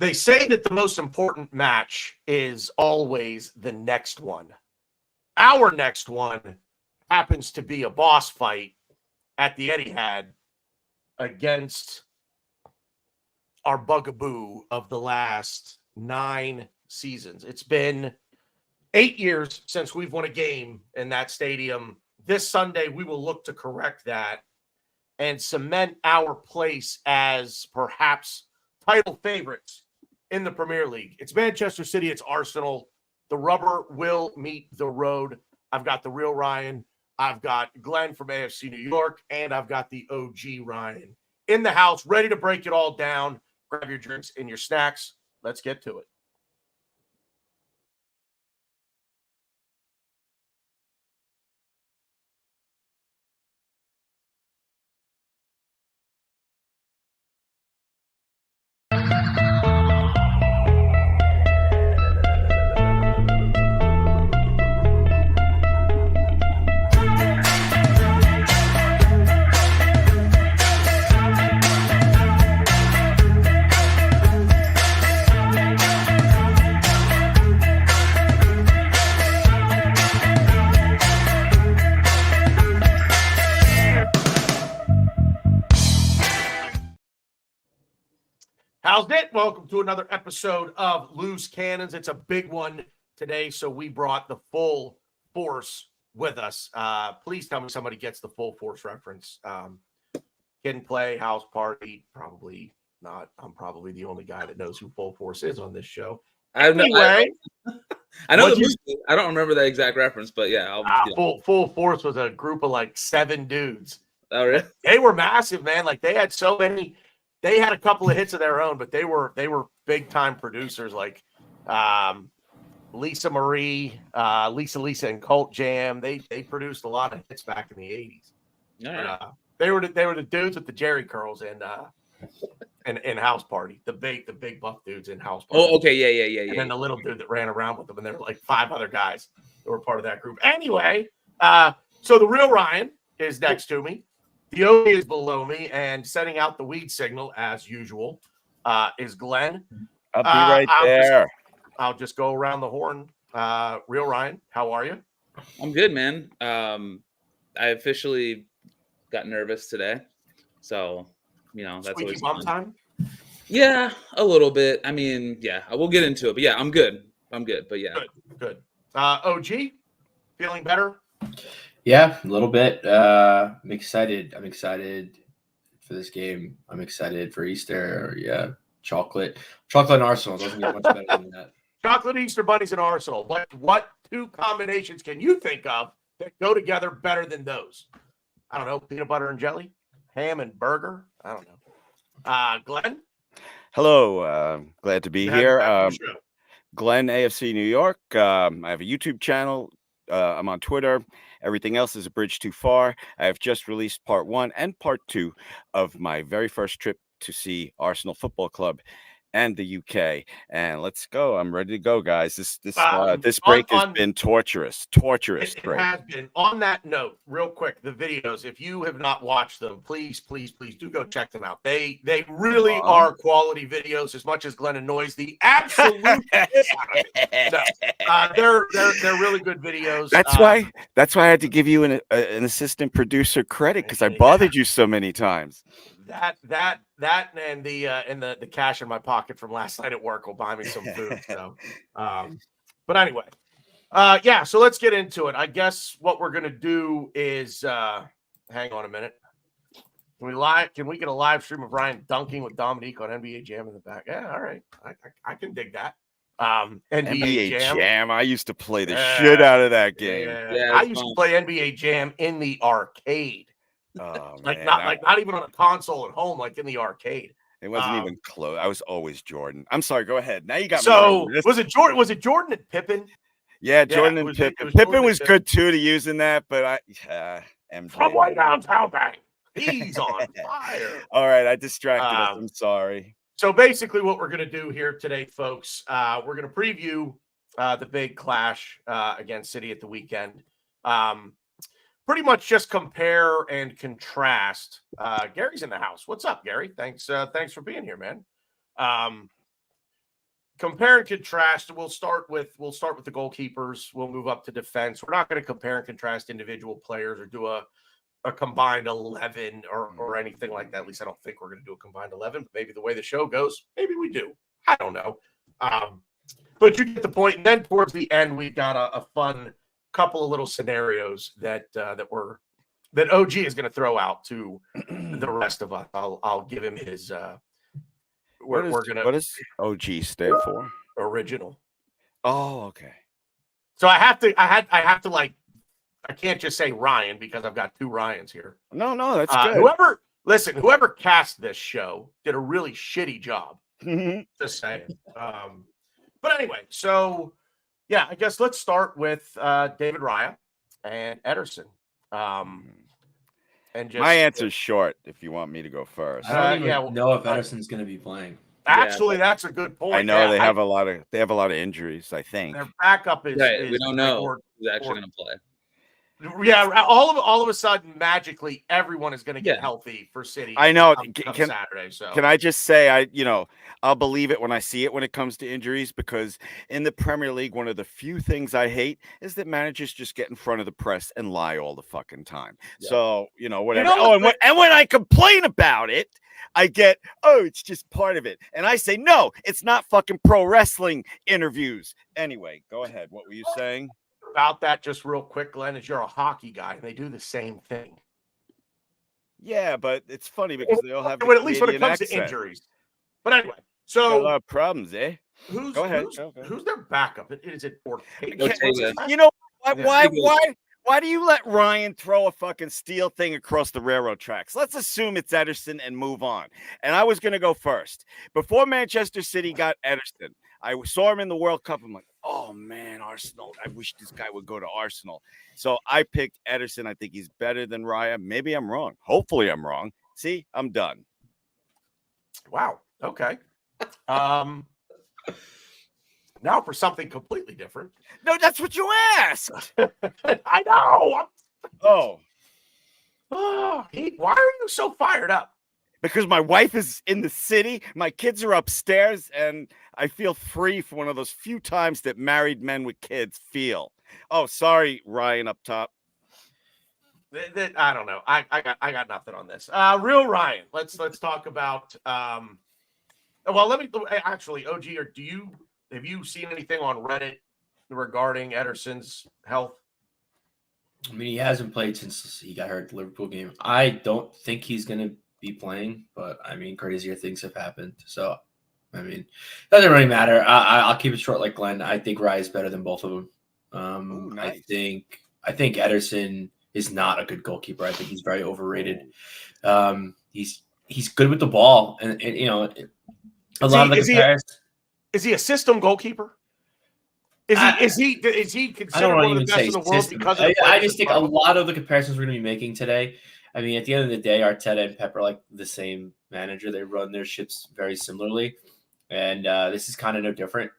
They say that the most important match is always the next one. Our next one happens to be a boss fight at the Etihad against our bugaboo of the last 9 seasons. It's been 8 years since we've won a game in that stadium. This Sunday, we will look to correct that and cement our place as perhaps title favorites in the Premier League. It's Manchester City, it's Arsenal. The rubber will meet the road. I've got the real Ryan. I've got Glenn from AFC New York, and I've got the OG Ryan in the house, ready to break it all down. Grab your drinks and your snacks. Let's get to it. How's it? Welcome to another episode of Loose Cannons. It's a big one today, so we brought the full force with us. Please tell me somebody gets the full force reference. Kid and Play, House Party, probably not. I'm probably the only guy that knows who Full Force is on this show. Anyway, I know the movie. I don't remember that exact reference, but yeah. Full Force was a group of like 7 dudes. Oh, really? They were massive, man. Like they had so many. They had a couple of hits of their own, but they were big time producers like Lisa Marie, Lisa and Cult Jam. They produced a lot of hits back in the 80s. Yeah. They were the dudes with the Jerry curls and House Party. The big buff dudes in House Party. Oh, okay, yeah. And then the little dude that ran around with them, and there were like 5 other guys that were part of that group. Anyway, so the real Ryan is next to me. The O is below me, and setting out the weed signal as usual is Glenn. I'll be right there. I'll just go around the horn. Real Ryan, how are you? I'm good, man. I officially got nervous today, so that's Squeaky always bum fun. time. Yeah, a little bit. I mean, yeah, we'll get into it, but yeah, I'm good. But yeah, good. OG, feeling better? Yeah, a little bit. I'm excited. I'm excited for this game. I'm excited for Easter. Yeah, chocolate and Arsenal doesn't get much better than that. Chocolate Easter bunnies and Arsenal. What 2 combinations can you think of that go together better than those? I don't know. Peanut butter and jelly, ham and burger. I don't know. Glenn. Hello. Glad to be here. Glenn, AFC New York. I have a YouTube channel. I'm on Twitter. Everything else is a bridge too far. I have just released part 1 and part 2 of my very first trip to see Arsenal Football Club and the UK. And let's go. I'm ready to go, guys. This break has been torturous. It has been. On that note, real quick, the videos, if you have not watched them, please do go check them out. They really are quality videos, as much as Glenn annoys the absolute they're really good videos. That's why I had to give you an assistant producer credit, because I bothered you so many times. That and the cash in my pocket from last night at work will buy me some food. So, but anyway, so let's get into it. I guess what we're gonna do is hang on a minute. Can we get a live stream of Ryan dunking with Dominique on NBA Jam in the back? Yeah, all right. I can dig that. NBA Jam. I used to play the shit out of that game. Yeah, I used to play NBA Jam in the arcade. Not even on a console at home, like in the arcade. It wasn't even close. I was always Jordan. I'm sorry. Go ahead. Now you got me. Was it Jordan? Was it Jordan and Pippen? Yeah, Jordan and Pippen. Pippen was good too to use in that, but MJ. From way downtown, bang. He's on fire. All right, I distracted us. I'm sorry. So basically, what we're gonna do here today, folks, we're gonna preview the big clash against City at the weekend. Pretty much just compare and contrast. Gary's in the house. What's up, Gary? Thanks for being here, man. compare and contrast. We'll start with the goalkeepers. We'll move up to defense. We're not going to compare and contrast individual players or do a combined 11 or anything like that. At least I don't think we're going to do a combined 11. But maybe the way the show goes, maybe we do. I don't know. But you get the point. And then towards the end, we've got a fun couple of little scenarios that OG is going to throw out to the rest of us. I'll give him his. What does OG stand for? Original. Oh, okay. So I have to like. I can't just say Ryan because I've got two Ryans here. No, that's good. Whoever cast this show did a really shitty job. Just saying. But anyway, so yeah, I guess let's start with David Raya and Ederson. And just, my answer's short. If you want me to go first, I don't even know if Ederson's going to be playing. Actually, that's a good point. I know they have a lot of injuries. I think their backup is. Right, we don't know who's actually going to play. Yeah, all of a sudden, magically, everyone is going to get healthy for City. I know. Come Saturday. So can I just say, I'll believe it when I see it when it comes to injuries, because in the Premier League, one of the few things I hate is that managers just get in front of the press and lie all the fucking time. Yeah. So whatever. And when I complain about it, I get, it's just part of it, and I say no, it's not fucking pro wrestling interviews. Anyway, go ahead. What were you saying? About that just real quick, Glenn, is you're a hockey guy and they do the same thing. Yeah, but it's funny because they all have at least when it comes to injuries. But anyway, so a lot of problems, eh? Go ahead. Who's their backup? Is it Ortega? Why do you let Ryan throw a fucking steel thing across the railroad tracks? Let's assume it's Ederson and move on. And I was going to go first. Before Manchester City got Ederson, I saw him in the World Cup. I'm like, oh, man, Arsenal. I wish this guy would go to Arsenal. So I picked Ederson. I think he's better than Raya. Maybe I'm wrong. Hopefully I'm wrong. See, I'm done. Wow. Okay. Now for something completely different. No, that's what you asked. I know. Oh, why are you so fired up? Because my wife is in the city, my kids are upstairs, and I feel free for one of those few times that married men with kids feel. Oh, sorry, Ryan up top. I don't know. I got nothing on this. Real Ryan. Let's talk about. Well, let me actually, OG. Or have you seen anything on Reddit regarding Ederson's health? I mean, he hasn't played since he got hurt at the Liverpool game. I don't think he's going to be playing, but I mean, crazier things have happened. So, I mean, it doesn't really matter. I'll keep it short like Glenn. I think Raya is better than both of them. Ooh, nice. I think Ederson is not a good goalkeeper. I think he's very overrated. He's good with the ball, and a lot of the comparisons. Is he a system goalkeeper? Is he considered one of the best in the world because of I just think a lot of the comparisons we're going to be making today, I mean, at the end of the day, Arteta and Pep are like the same manager. They run their ships very similarly, and this is kind of no different.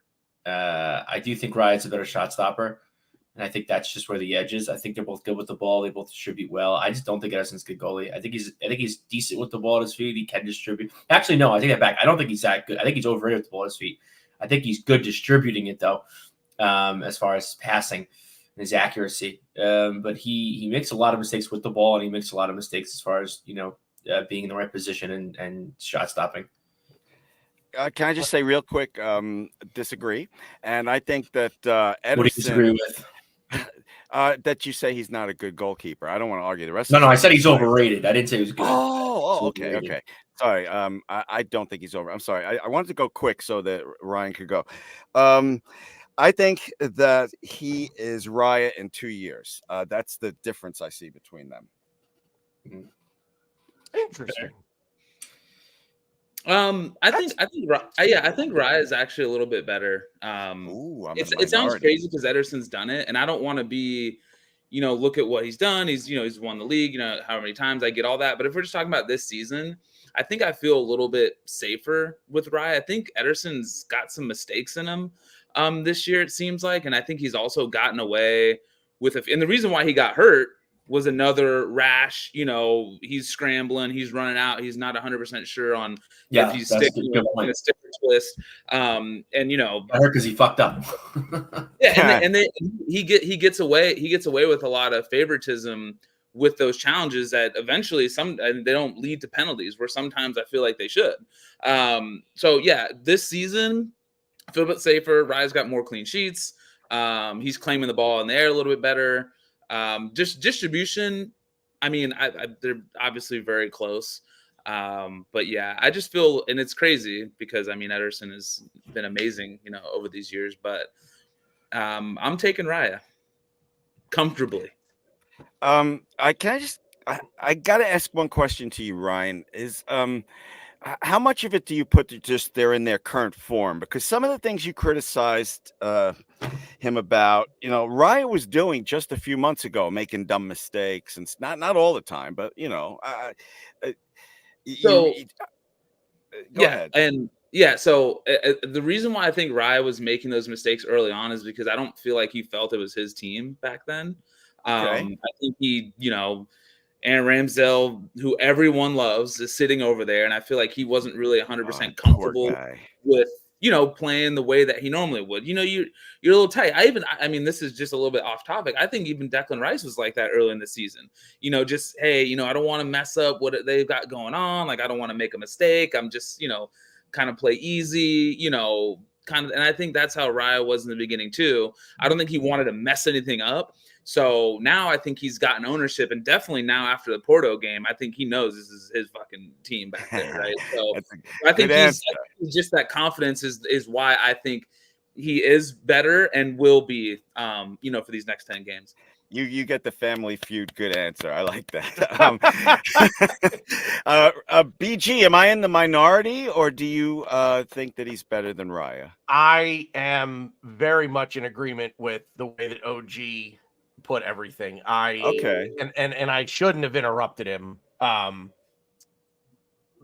I do think Ryan's a better shot stopper, and I think that's just where the edge is. I think they're both good with the ball. They both distribute well. I just don't think Ederson's a good goalie. I think he's decent with the ball at his feet. He can distribute. Actually, no, I take that back. I don't think he's that good. I think he's overrated with the ball at his feet. I think he's good distributing it though, as far as passing and his accuracy. But he makes a lot of mistakes with the ball, and he makes a lot of mistakes as far as being in the right position and shot stopping. Can I just say real quick, disagree. And I think that Ederson, what do you disagree with? That you say he's not a good goalkeeper. I don't want to argue the rest. No, I said he's overrated. I didn't say he was good. Oh, okay. Sorry. I don't think he's over. I'm sorry. I wanted to go quick so that Ryan could go. I think that he is Raya in 2 years. That's the difference I see between them. Interesting. I think Raya is actually a little bit better. It sounds crazy because Ederson's done it, and I don't want to be, look at what he's done. He's won the league, how many times. I get all that, but if we're just talking about this season, I think I feel a little bit safer with Raya. I think Ederson's got some mistakes in him this year, it seems like, and I think he's also gotten away with and the reason why he got hurt was another rash. He's scrambling, he's running out, he's not 100% sure on if he's sticking in a stick or twist. And I heard because he fucked up. Yeah, and he gets away with a lot of favoritism with those challenges that eventually they don't lead to penalties, where sometimes I feel like they should. So yeah, this season I feel a bit safer. Raya's got more clean sheets. He's claiming the ball in the air a little bit better. Just distribution. I mean, they're obviously very close. But yeah, I just feel, and it's crazy because I mean, Ederson has been amazing, over these years, but I'm taking Raya comfortably. I got to ask one question to you, Ryan. Is how much of it do you put to just they're in their current form? Because some of the things you criticized him about, Raya was doing just a few months ago, making dumb mistakes, and not all the time, but go ahead. And yeah, so the reason why I think Raya was making those mistakes early on is because I don't feel like he felt it was his team back then. I think he, Aaron Ramsdale, who everyone loves, is sitting over there, and I feel like he wasn't really 100% comfortable with, playing the way that he normally would. You're a little tight. I mean, this is just a little bit off topic. I think even Declan Rice was like that early in the season. Just, hey, I don't want to mess up what they've got going on. Like, I don't want to make a mistake. I'm just, kind of play easy, kind of. And I think that's how Raya was in the beginning too. I don't think he wanted to mess anything up. So now I think he's gotten ownership, and definitely now after the Porto game, I think he knows this is his fucking team back there, right? So I think he's just that confidence is why I think he is better and will be, for these next 10 games. You get the Family Feud good answer. I like that. BG, am I in the minority, or do you think that he's better than Raya? I am very much in agreement with the way that OG put everything. And I shouldn't have interrupted him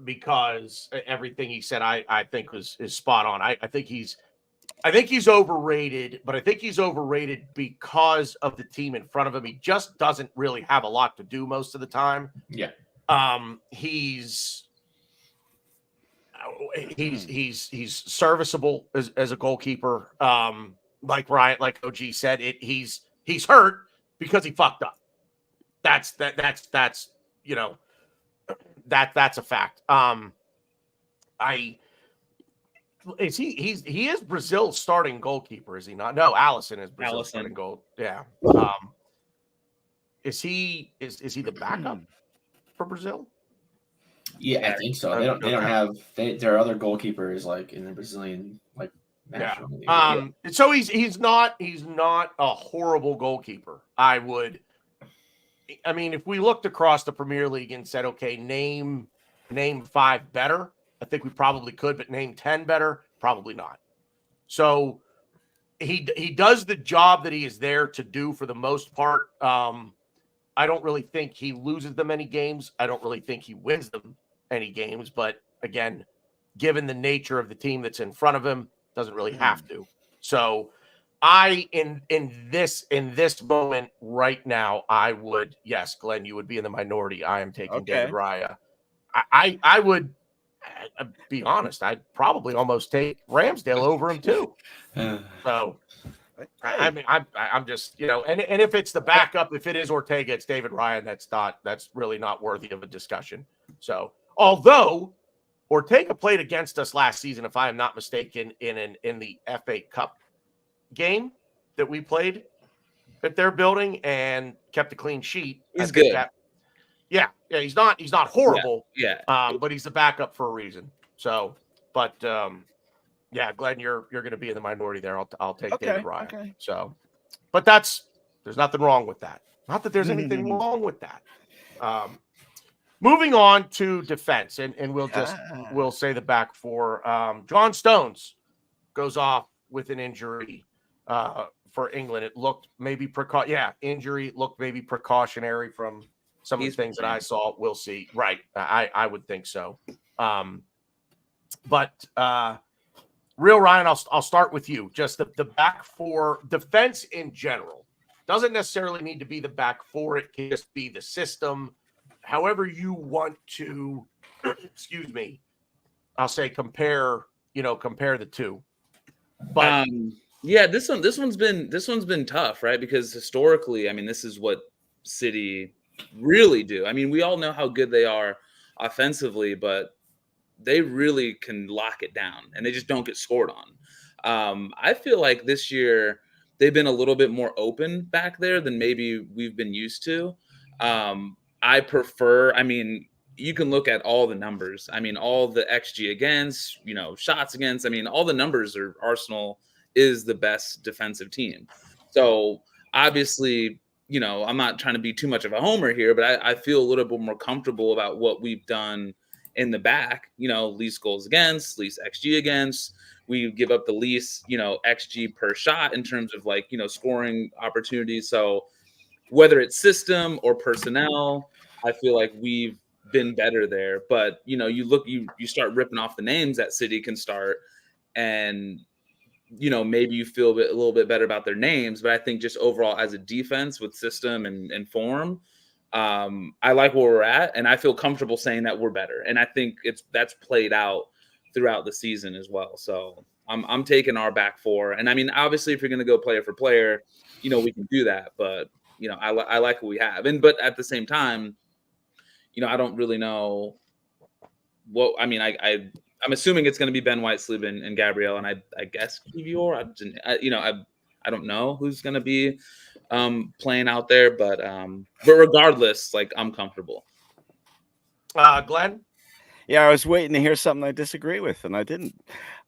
because everything he said I think is spot on. I think he's overrated, but I think he's overrated because of the team in front of him. He just doesn't really have a lot to do most of the time. Yeah. He's serviceable as a goalkeeper. Like Ryan, like OG said, he's hurt because he fucked up. That's that's a fact. He is Brazil's starting goalkeeper, is he not? No, Alisson is Brazil's starting goal. Yeah. Is he the backup for Brazil? Yeah, I think so. They don't have their other goalkeepers like in the Brazilian national league. So he's not a horrible goalkeeper. I mean, if we looked across the Premier League and said, okay, name 5 better, I think we probably could, but name 10 better, probably not. So he does the job that he is there to do for the most part. I don't really think he loses them any games. I don't really think he wins them any games. But again, given the nature of the team that's in front of him, doesn't really have to. So in this moment right now, I would, yes, Glenn, you would be in the minority. I am taking David Raya. I would be honest. I'd probably almost take Ramsdale over him too. So I mean, I'm just, and if it's the backup, if it is Ortega, it's David Ryan. That's really not worthy of a discussion. So although Ortega played against us last season, if I am not mistaken, in the FA Cup game that we played at their building and kept a clean sheet. He's good. Yeah, he's not horrible. Yeah. But he's the backup for a reason. So, but yeah, Glenn, you're going to be in the minority there. I'll take David Ryan. Okay. So, but there's nothing wrong with that. Not that there's anything wrong with that. Moving on to defense, and we'll say the back four. John Stones goes off with an injury for England. It looked maybe injury looked maybe precautionary from some of the things that I saw. We'll see. Right. I would think so. But real Ryan, I'll start with you. Just the back four defense in general. Doesn't necessarily need to be the back four. It can just be the system. However you want to, excuse me, I'll say compare the two. But yeah, this one's been tough, right? Because historically, I mean, this is what City really do. I mean, we all know how good they are offensively, but they really can lock it down and they just don't get scored on. I feel like this year they've been a little bit more open back there than maybe we've been used to. I prefer, I mean, you can look at all the numbers. I mean, all the XG against, shots against. I mean, all the numbers are Arsenal is the best defensive team. So obviously, I'm not trying to be too much of a homer here, but I feel a little bit more comfortable about what we've done in the back. Least goals against, least XG against. We give up the least, XG per shot in terms of scoring opportunities. So whether it's system or personnel, I feel like we've been better there. But you start ripping off the names that City can start, and maybe you feel a little bit better about their names. But I think just overall as a defense with system and form, I like where we're at, and I feel comfortable saying that we're better. And I think that's played out throughout the season as well. So I'm taking our back four. And I mean, obviously, if you're going to go player for player, we can do that. But I like what we have. But at the same time, I don't really know what. I mean, I'm assuming it's going to be Ben White, Saliba, and Gabriel, and I guess Kivior. I don't know who's going to be playing out there, but regardless, I'm comfortable. Glenn? Yeah, I was waiting to hear something I disagree with, and I didn't.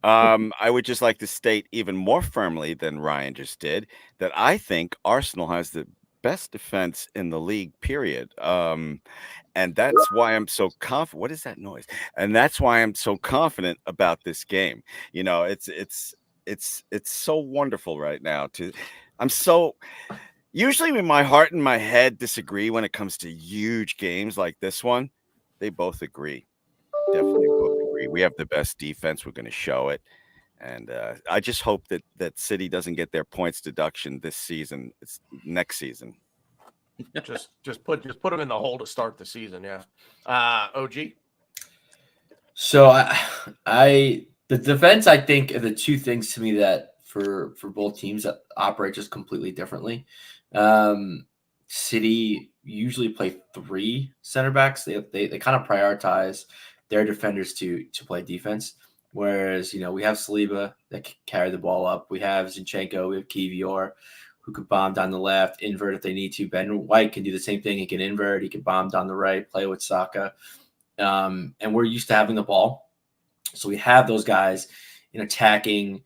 I would just like to state even more firmly than Ryan just did that I think Arsenal has the best defense in the league, period. And that's why I'm so confident. What is that noise? And that's why I'm so confident about this game. It's so wonderful right now. Usually when my heart and my head disagree when it comes to huge games like this one, they both agree. Definitely both agree. We have the best defense. We're going to show it. And I just hope that City doesn't get their points deduction this season. It's next season. just put them in the hole to start the season. Yeah. OG. So the defense, I think, are the two things to me that for both teams that operate just completely differently. City usually play three center backs. They kind of prioritize their defenders to play defense. Whereas, we have Saliba that can carry the ball up. We have Zinchenko. We have Kivior, who could bomb down the left, invert if they need to. Ben White can do the same thing. He can invert. He can bomb down the right, play with Saka. And we're used to having the ball. So we have those guys attacking,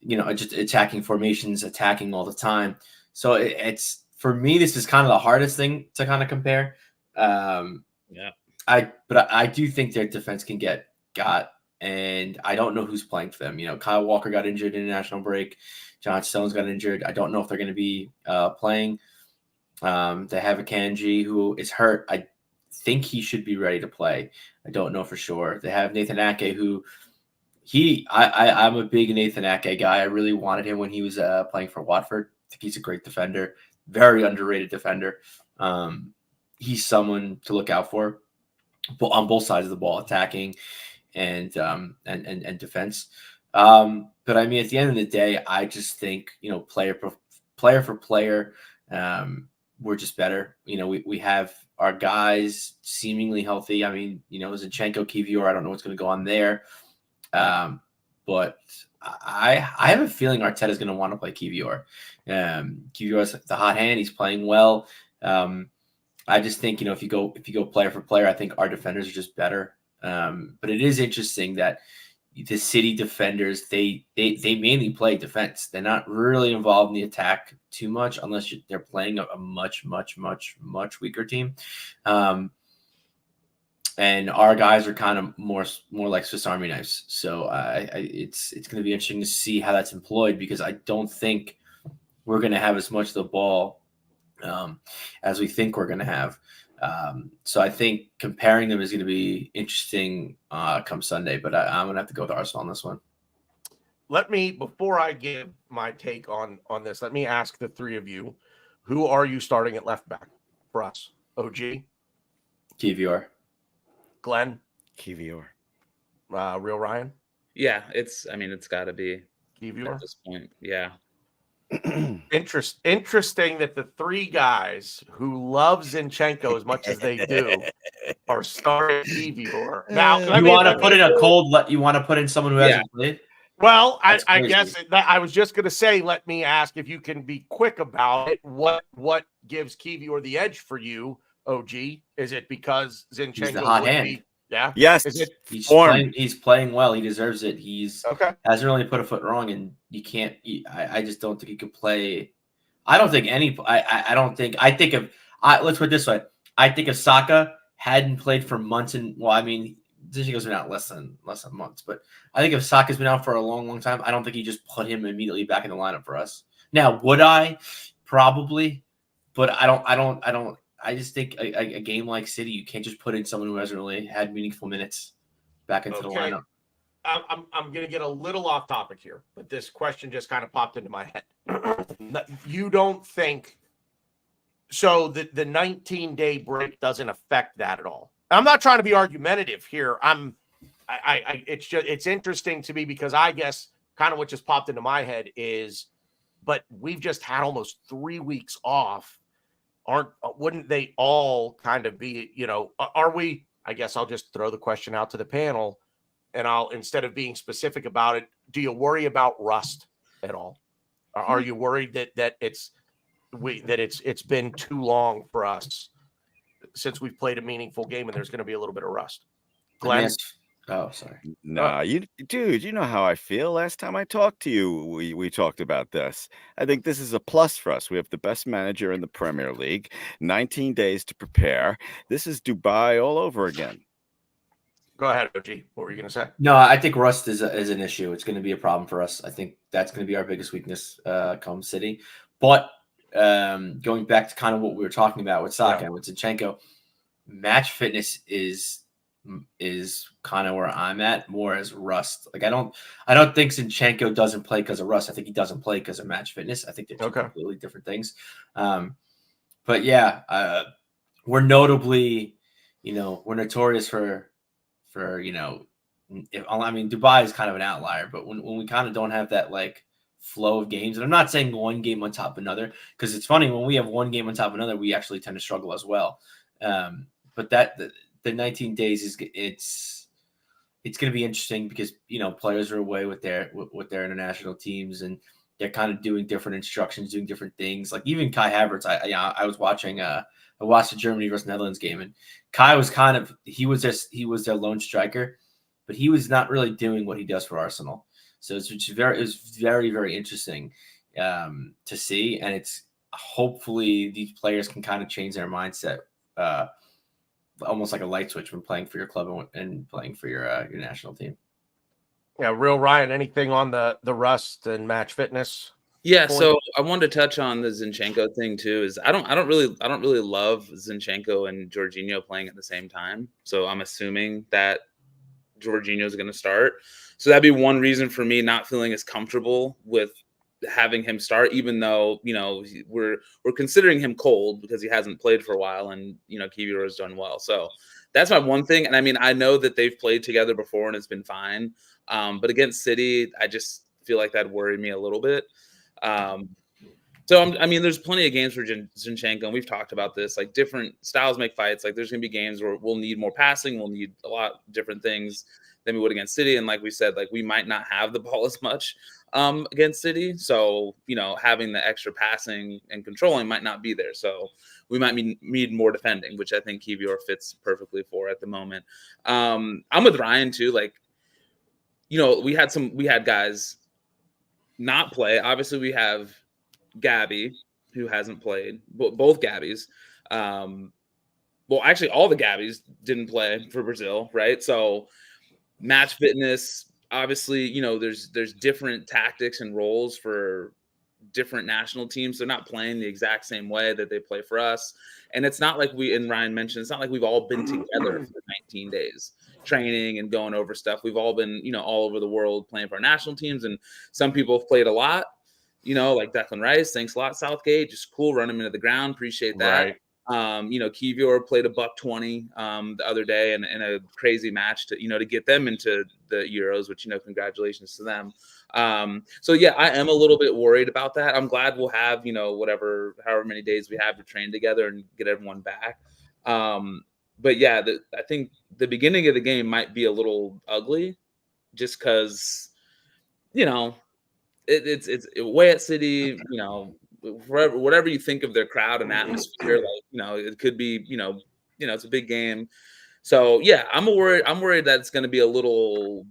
just attacking formations, attacking all the time. So it's, for me, this is kind of the hardest thing to kind of compare. Yeah. But I do think their defense can get got. And I don't know who's playing for them. Kyle Walker got injured in the national break. John Stones got injured. I don't know if they're going to be playing. They have Akanji who is hurt. I think he should be ready to play. I don't know for sure. They have Nathan Ake who I'm a big Nathan Ake guy. I really wanted him when he was playing for Watford. I think he's a great defender, very underrated defender. He's someone to look out for, but on both sides of the ball, attacking and defense. But I mean, at the end of the day, I just think, player for player, we're just better. We have our guys seemingly healthy. I mean, Zinchenko, Kivior, I don't know what's going to go on there. But I have a feeling Arteta is going to want to play Kivior. Kivior has the hot hand. He's playing well. I just think, if you go player for player, I think our defenders are just better. But it is interesting that the City defenders, they mainly play defense. They're not really involved in the attack too much unless they're playing a much, much, much, much weaker team. And our guys are kind of more like Swiss Army knives. So it's going to be interesting to see how that's employed, because I don't think we're going to have as much of the ball as we think we're going to have. So I think comparing them is going to be interesting come Sunday, but I'm going to have to go with Arsenal on this one. Before I give my take on this, let me ask the three of you, Who are you starting at left back for us? OG? Kivior. Glenn? Kivior. Real Ryan? Yeah, it's got to be Kivior at this point. Yeah. Interesting that the three guys who love Zinchenko as much as they do are starting Kivior. Now, You want to put in a cold? You want to put in someone who hasn't played? Well, I guess I was just going to say, let me ask if you can be quick about it. What gives Kivior the edge for you, OG? Is it because Zinchenko He's the hot hand? Yeah. Yes. Is it? He's playing well. He deserves it. He's okay. Hasn't really put a foot wrong, and you can't. I just don't think he could play. I don't think any. I don't think. I think if let's put it this way. I think if Saka hadn't played for months, Zinchenko's been out less than months, but I think if Saka's been out for a long, long time, I don't think you just put him immediately back in the lineup for us. Now, would I? Probably, but I don't. I just think a game like City, you can't just put in someone who hasn't really had meaningful minutes back into the lineup. I'm going to get a little off topic here, but this question just kind of popped into my head. You don't think so? The 19-day break doesn't affect that at all. I'm not trying to be argumentative here. It's interesting to me because I guess kind of what just popped into my head is, but we've just had almost 3 weeks off. Wouldn't they all kind of be, are we? I guess I'll just throw the question out to the panel, and instead of being specific about it, do you worry about rust at all? Are you worried that it's been too long for us since we've played a meaningful game and there's going to be a little bit of rust? Glenn? Oh, sorry. Nah, you know how I feel. Last time I talked to you, we talked about this. I think this is a plus for us. We have the best manager in the Premier League, 19 days to prepare. This is Dubai all over again. Go ahead, OG. What were you going to say? No, I think rust is an issue. It's going to be a problem for us. I think that's going to be our biggest weakness come City. But going back to kind of what we were talking about with Saka and with Zinchenko, match fitness is kind of where I'm at more as rust. Like I don't think Zinchenko doesn't play because of rust. I think he doesn't play because of match fitness. I think they're two completely different things. But yeah, we're notably, we're notorious for Dubai is kind of an outlier, but when we kind of don't have that like flow of games, and I'm not saying one game on top of another, because it's funny when we have one game on top of another, we actually tend to struggle as well. But the 19 days it's going to be interesting because players are away with their international teams and they're kind of doing different instructions, doing different things. Like even Kai Havertz, I was watching I watched the Germany versus Netherlands game, and Kai was he was their lone striker, but he was not really doing what he does for Arsenal. So it was very, very interesting to see, and it's hopefully these players can kind of change their mindset, almost like a light switch when playing for your club and playing for your national team. Yeah, Real Ryan, anything on the rust and match fitness? Yeah, so I wanted to touch on the Zinchenko thing too. Is I don't really love Zinchenko and Jorginho playing at the same time. So I'm assuming that Jorginho is going to start. So that'd be one reason for me not feeling as comfortable with having him start, even though we're considering him cold because he hasn't played for a while, and Kivior has done well. So that's my one thing. And I know that they've played together before and it's been fine. But against City, I just feel like that worried me a little bit. So there's plenty of games for Zinchenko, and we've talked about this. Like different styles make fights. Like there's going to be games where we'll need more passing, we'll need a lot of different things than we would against City. And like we said, like we might not have the ball as much against City. So having the extra passing and controlling might not be there. So we might need more defending, which I think Kivior fits perfectly for at the moment. I'm with Ryan too. Like we had guys not play. Obviously, we have Gabby, who hasn't played. Both Gabbies. Well, actually, all the Gabbies didn't play for Brazil, right? So, match fitness. Obviously, there's different tactics and roles for different national teams. They're not playing the exact same way that they play for us. And it's not like and Ryan mentioned, it's not like we've all been together for 19 days training and going over stuff. We've all been, all over the world playing for our national teams. And some people have played a lot. like Declan Rice. Thanks a lot, Southgate. Just cool. Run him into the ground. Appreciate that. Right. Kivior played a $120 the other day in a crazy match to get them into the Euros, which congratulations to them. So yeah, I am a little bit worried about that. I'm glad we'll have however many days we have to train together and get everyone back. But yeah, I think the beginning of the game might be a little ugly, just because it's away at City, whatever you think of their crowd and atmosphere, it could be, it's a big game. So yeah, I'm worried that it's going to be a little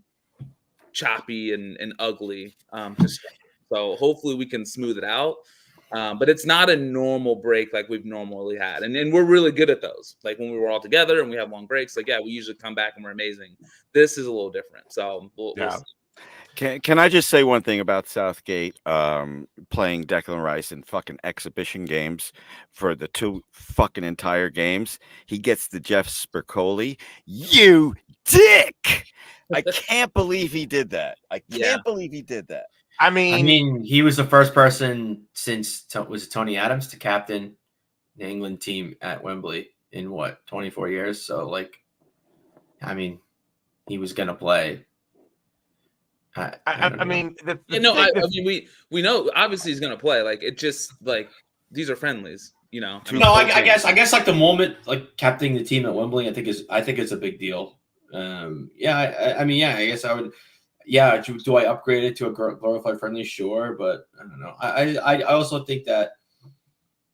choppy and ugly to start. So hopefully we can smooth it out. But it's not a normal break like we've normally had. And we're really good at those. Like when we were all together and we have long breaks, we usually come back and we're amazing. This is a little different. So we'll see. Can I just say one thing about Southgate playing Declan Rice in fucking exhibition games for the 2 fucking entire games? He gets the Jeff Spicoli. You dick! I can't believe he did that. I can't believe he did that. I mean, he was the first person since Tony Adams to captain the England team at Wembley in 24 years. So he was gonna play. I mean, we know obviously he's gonna play. It just these are friendlies, No, I guess the moment captaining the team at Wembley, I think it's a big deal. I guess I would. Yeah, do I upgrade it to a glorified friendly? Sure, but I don't know. I also think that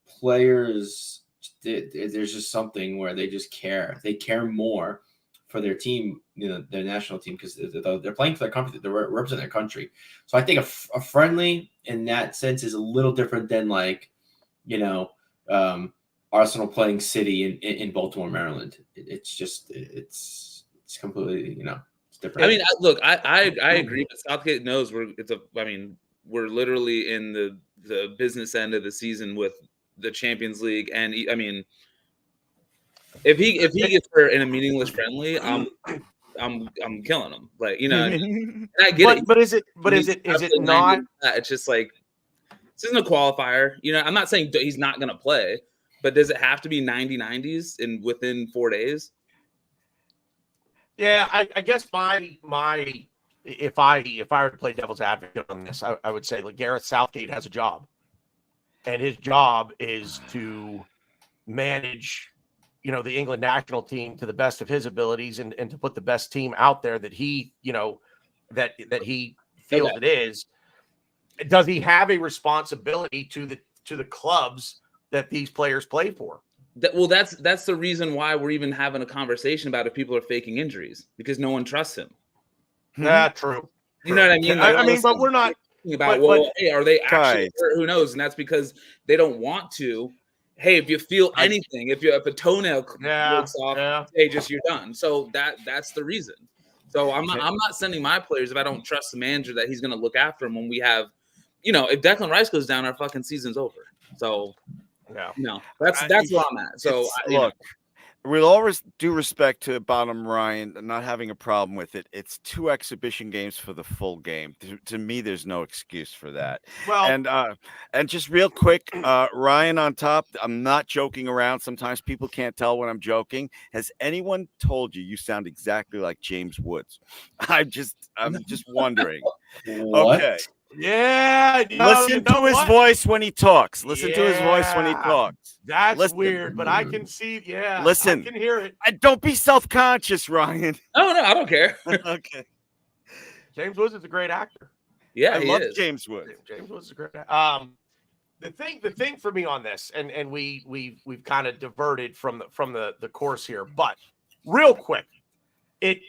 players, there's just something where they just care. They care more for their team, their national team, because they're playing for their country, they represent their country. So I think a friendly in that sense is a little different than Arsenal playing City in Baltimore, Maryland. It's completely it's different. I mean, look, I agree, but Southgate knows we're literally in the business end of the season with the Champions League, and I mean, if he gets hurt in a meaningless friendly, I'm killing him. And I get it. But is it not? It's just this isn't a qualifier. I'm not saying he's not going to play, but does it have to be 90-90s within 4 days? Yeah, I guess my if I were to play devil's advocate on this, I would say Gareth Southgate has a job, and his job is to manage the England national team to the best of his abilities and to put the best team out there that he that he feels it is. Does he have a responsibility to the clubs that these players play for? That's the reason why we're even having a conversation about if people are faking injuries, because no one trusts him. Yeah, true. You know what I mean? But we're not about hey, are they actually hurt? Who knows? And that's because they don't want to. Hey, if you feel anything, if a toenail breaks off, hey, just you're done. So that's the reason. So I'm not sending my players if I don't trust the manager that he's going to look after them when we have, if Declan Rice goes down, our fucking season's over. So that's where I'm at. So look, with all due respect to Bottom Ryan, not having a problem with it, it's 2 exhibition games for the full game. To me, there's no excuse for that. Well, and just real quick, Ryan on top, I'm not joking around. Sometimes people can't tell when I'm joking. Has anyone told you sound exactly like James Woods? I'm just wondering. What? Okay. Yeah. Listen to his voice when he talks. Listen to his voice when he talks. That's weird, but I can see. Yeah. Listen. I can hear it. Don't be self-conscious, Ryan. Oh, no, I don't care. Okay. James Woods is a great actor. Yeah, I love James Woods. James Woods is a great actor. The thing for me on this, and we've kind of diverted from the course here, but real quick, it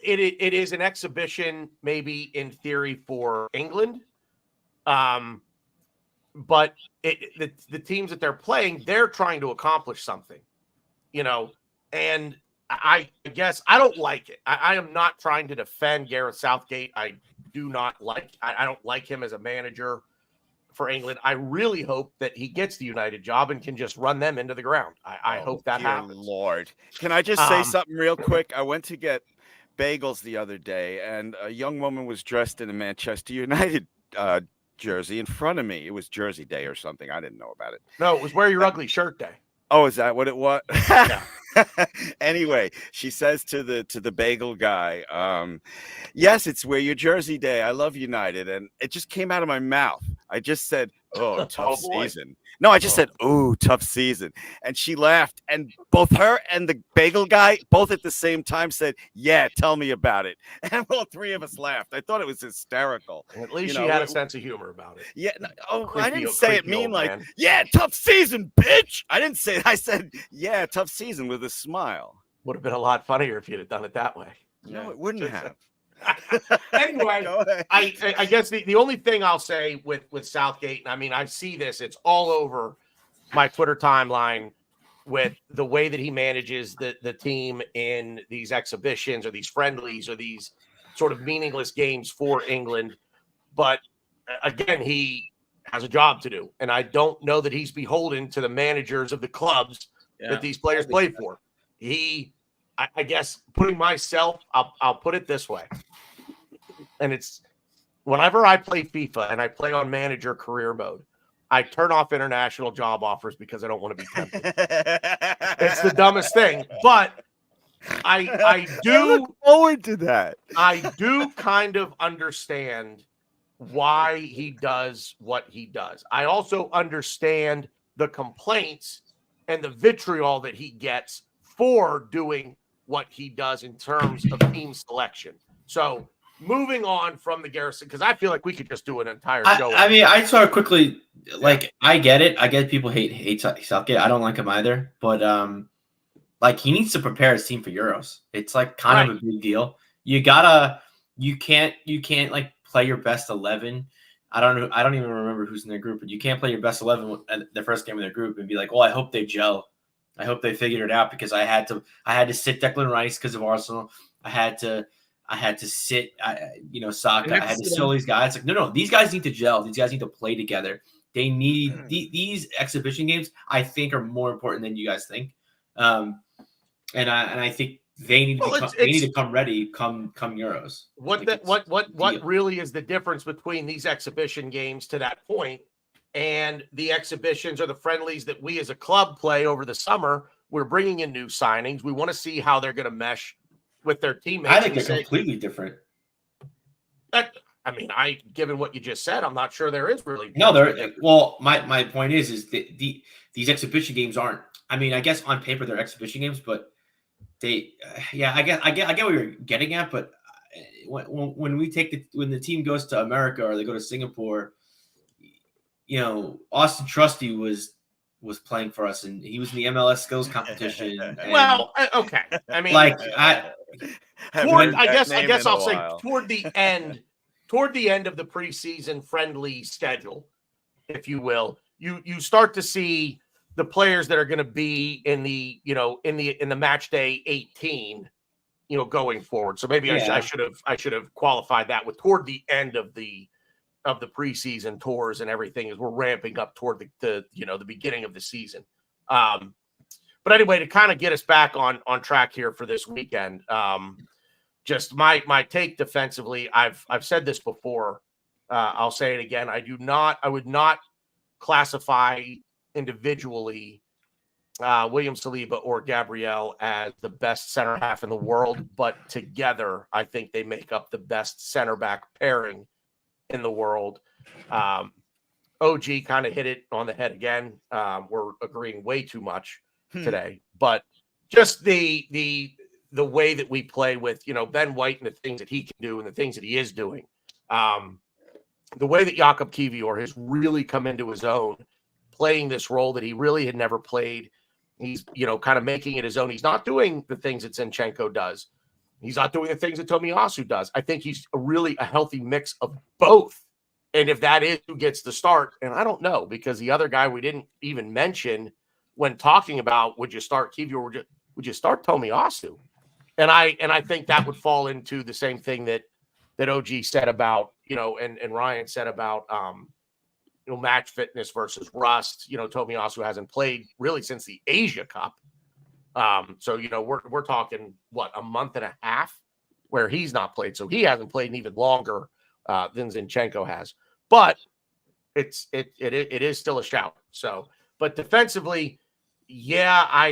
is an exhibition, maybe in theory, for England, but the teams that they're playing, they're trying to accomplish something, and I guess I don't like it. I am not trying to defend Gareth Southgate. I do not I don't like him as a manager for England. I really hope that he gets the United job and can just run them into the ground. I hope that happens. Lord, can I just say something real quick? I went to get bagels the other day, and a young woman was dressed in a Manchester United jersey in front of me. It was Jersey Day or something. I didn't know about it. No, it was wear your ugly shirt day. Oh, is that what it was? Yeah. Anyway, she says to the bagel guy, yes, it's wear your Jersey Day. I love United. And it just came out of my mouth. I just said, oh, tough season. No, I just said, oh, tough season. And she laughed. And both her and the bagel guy, both at the same time said, yeah, tell me about it. And all three of us laughed. I thought it was hysterical. At least she had a sense of humor about it. Yeah. I didn't say it mean like, man. Yeah, tough season, bitch. I didn't say it. I said, yeah, tough season with a smile. Would have been a lot funnier if you'd have done it that way. No, it wouldn't have. Anyway, I guess the only thing I'll say with Southgate, and I mean, I see this, it's all over my Twitter timeline with the way that he manages the team in these exhibitions or these friendlies or these sort of meaningless games for England. But again, he has a job to do. And I don't know that he's beholden to the managers of the clubs that these players play for. I guess putting myself, I'll put it this way. And it's whenever I play FIFA and I play on manager career mode, I turn off international job offers because I don't want to be tempted. It's the dumbest thing, but I do look forward to that. I do kind of understand why he does what he does. I also understand the complaints and the vitriol that he gets for doing what he does in terms of team selection. So moving on from the Garrison, because I feel like we could just do an entire show. I mean, I saw quickly, like, I get it. I get people hate Southgate. I don't like him either. But, like, he needs to prepare his team for Euros. It's, like, kind of a big deal. You can't, like, play your best 11. I don't even remember who's in their group, but you can't play your best 11 at the first game of their group and be like, I hope they gel. I hope they figured it out because I had to sit Declan Rice because of Arsenal. I had to sit, Saka. I had to sit all these guys. Like, no, these guys need to gel. These guys need to play together. They need these exhibition games. I think are more important than you guys think. And I think they need to come ready come Euros. What really is the difference between these exhibition games to that point and the exhibitions or the friendlies that we as a club play over the summer? We're bringing in new signings. We want to see how they're going to mesh with their teammates. I think they're completely different. Given what you just said, I'm not sure there is really. No, there. Well, my point is that these exhibition games aren't. I mean, I guess on paper they're exhibition games, but they. I get what you're getting at, but when the team goes to America or they go to Singapore, Austin Trusty was playing for us, and he was in the MLS skills competition. Okay. I mean, I guess I'll say toward the end of the preseason friendly schedule, if you will, you start to see the players that are going to be in the match day 18, going forward. So maybe I should have qualified that with toward the end of the preseason tours and everything as we're ramping up toward the beginning of the season. But anyway, to kind of get us back on track here for this weekend, just my take defensively, I've said this before. I'll say it again. I would not classify individually William Saliba or Gabriel as the best center half in the world, but together I think they make up the best center back pairing in the world. OG kind of hit it on the head again. We're agreeing way too much today, but just the way that we play with, Ben White and the things that he can do and the things that he is doing. The way that Jakub Kiwior has really come into his own, playing this role that he really had never played. He's, kind of making it his own. He's not doing the things that Zinchenko does. He's not doing the things that Tomiyasu does. I think he's a healthy mix of both. And if that is who gets the start, and I don't know, because the other guy we didn't even mention when talking about would you start Kiwior, would you start Tomiyasu? And I think that would fall into the same thing that OG said about, and Ryan said about match fitness versus rust. Tomiyasu hasn't played really since the Asia Cup. So we're talking a month and a half where he's not played. So he hasn't played even longer than Zinchenko has. But it is still a shout. So, but defensively, yeah,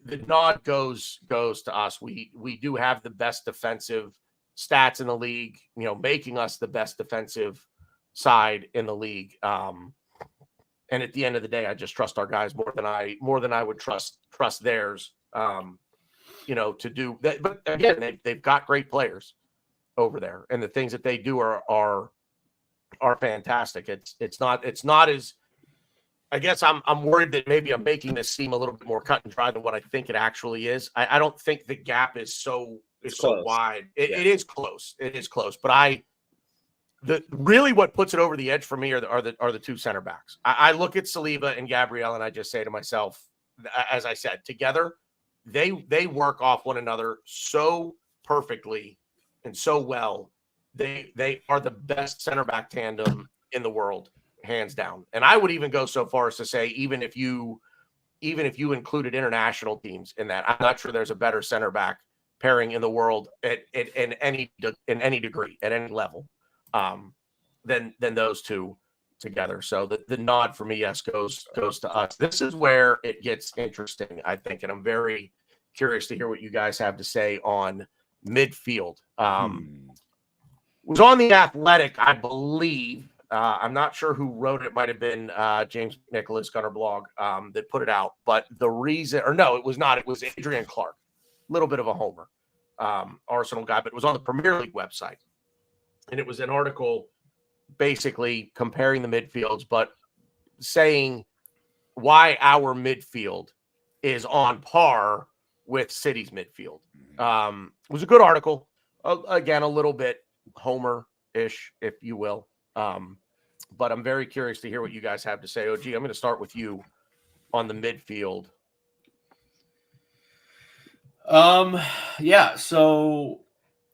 the nod goes to us. We do have the best defensive stats in the league, making us the best defensive side in the league. And at the end of the day, I just trust our guys more than I would trust theirs. To do that. But again, they've got great players over there, and the things that they do are fantastic. It's not as, I guess I'm worried that maybe I'm making this seem a little bit more cut and dry than what I think it actually is. I don't think the gap is so wide. It is close. It is close. But really what puts it over the edge for me are the two center backs. I look at Saliba and Gabriel, and I just say to myself, as I said, together they work off one another so perfectly and so well. They are the best center back tandem in the world, hands down. And I would even go so far as to say, even if you included international teams in that, I'm not sure there's a better center back pairing in the world in any degree, at any level, than those two together. So the nod for me, yes, goes to us. This is where it gets interesting, I think, and I'm very curious to hear what you guys have to say on midfield. Was on The Athletic, I believe. I'm not sure who wrote it. It might have been James Nicholas Gunner blog that put it out. But the reason, or no, it was not. It was Adrian Clark, a little bit of a homer, Arsenal guy, but it was on the Premier League website. And it was an article basically comparing the midfields, but saying why our midfield is on par with City's midfield. It was a good article. Again, a little bit homer-ish, if you will. But I'm very curious to hear what you guys have to say. OG, I'm going to start with you on the midfield. Yeah, so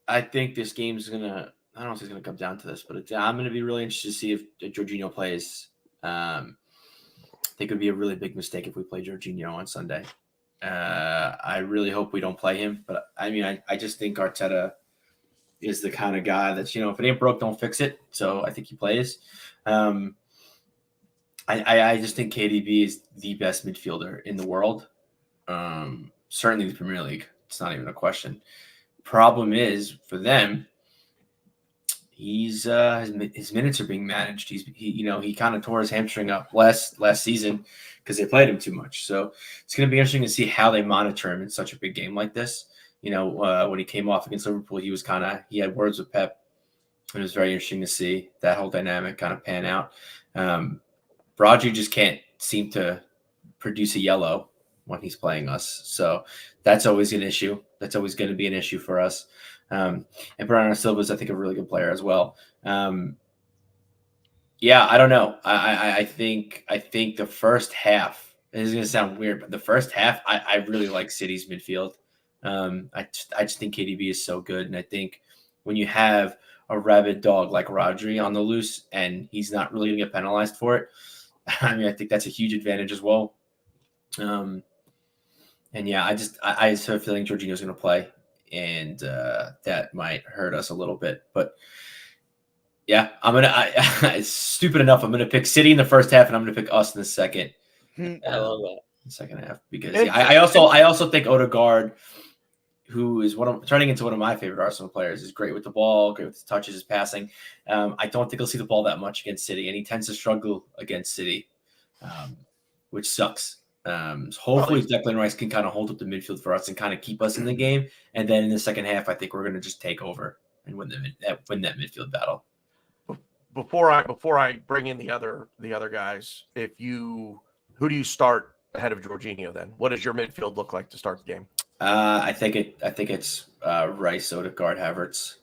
I think this game's I don't know if it's going to come down to this, but I'm going to be really interested to see if Jorginho plays. I think it would be a really big mistake if we play Jorginho on Sunday. I really hope we don't play him, but I mean, I just think Arteta is the kind of guy that's, if it ain't broke, don't fix it. So I think he plays. I just think KDB is the best midfielder in the world. Certainly the Premier League. It's not even a question. Problem is for them, his minutes are being managed. He kind of tore his hamstring up last season because they played him too much. So it's going to be interesting to see how they monitor him in such a big game like this. When he came off against Liverpool, he had words with Pep. It was very interesting to see that whole dynamic kind of pan out. Rodri just can't seem to produce a yellow when he's playing us. So that's always an issue. That's always going to be an issue for us. And Bernardo Silva is, I think, a really good player as well. Yeah, I don't know. I think the first half, this is going to sound weird, but the first half, I really like City's midfield. I just think KDB is so good. And I think when you have a rabid dog like Rodri on the loose and he's not really going to get penalized for it, I mean, I think that's a huge advantage as well. And yeah, I just have a feeling Jorginho's going to play, and that might hurt us a little bit. But yeah, it's stupid enough. I'm going to pick City in the first half, and I'm going to pick us in the second. I love that. Second half, because I also think Odegaard, who is turning into one of my favorite Arsenal players, is great with the ball, great with his touches, his passing. I don't think he'll see the ball that much against City, and he tends to struggle against City, which sucks. Hopefully Declan Rice can kind of hold up the midfield for us and kind of keep us in the game. And then in the second half, I think we're going to just take over and win that midfield battle. Before I bring in the other guys, who do you start ahead of Jorginho then? What does your midfield look like to start the game? I think it's Rice, Odegaard, Havertz,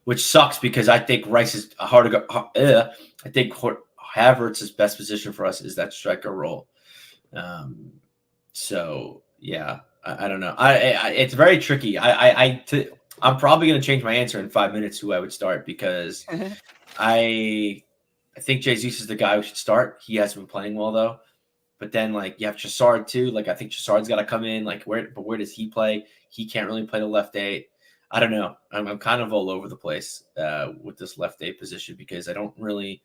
which sucks because I think Rice is hard to go. I think Havertz's best position for us is that striker role. So yeah, I don't know. It's very tricky. I'm probably going to change my answer in 5 minutes who I would start, because I think Jesus is the guy who should start. He hasn't been playing well though. But then you have Trossard too. I think Trossard's got to come in. Where does he play? He can't really play the left 8. I don't know. I'm kind of all over the place with this left A position because I don't really.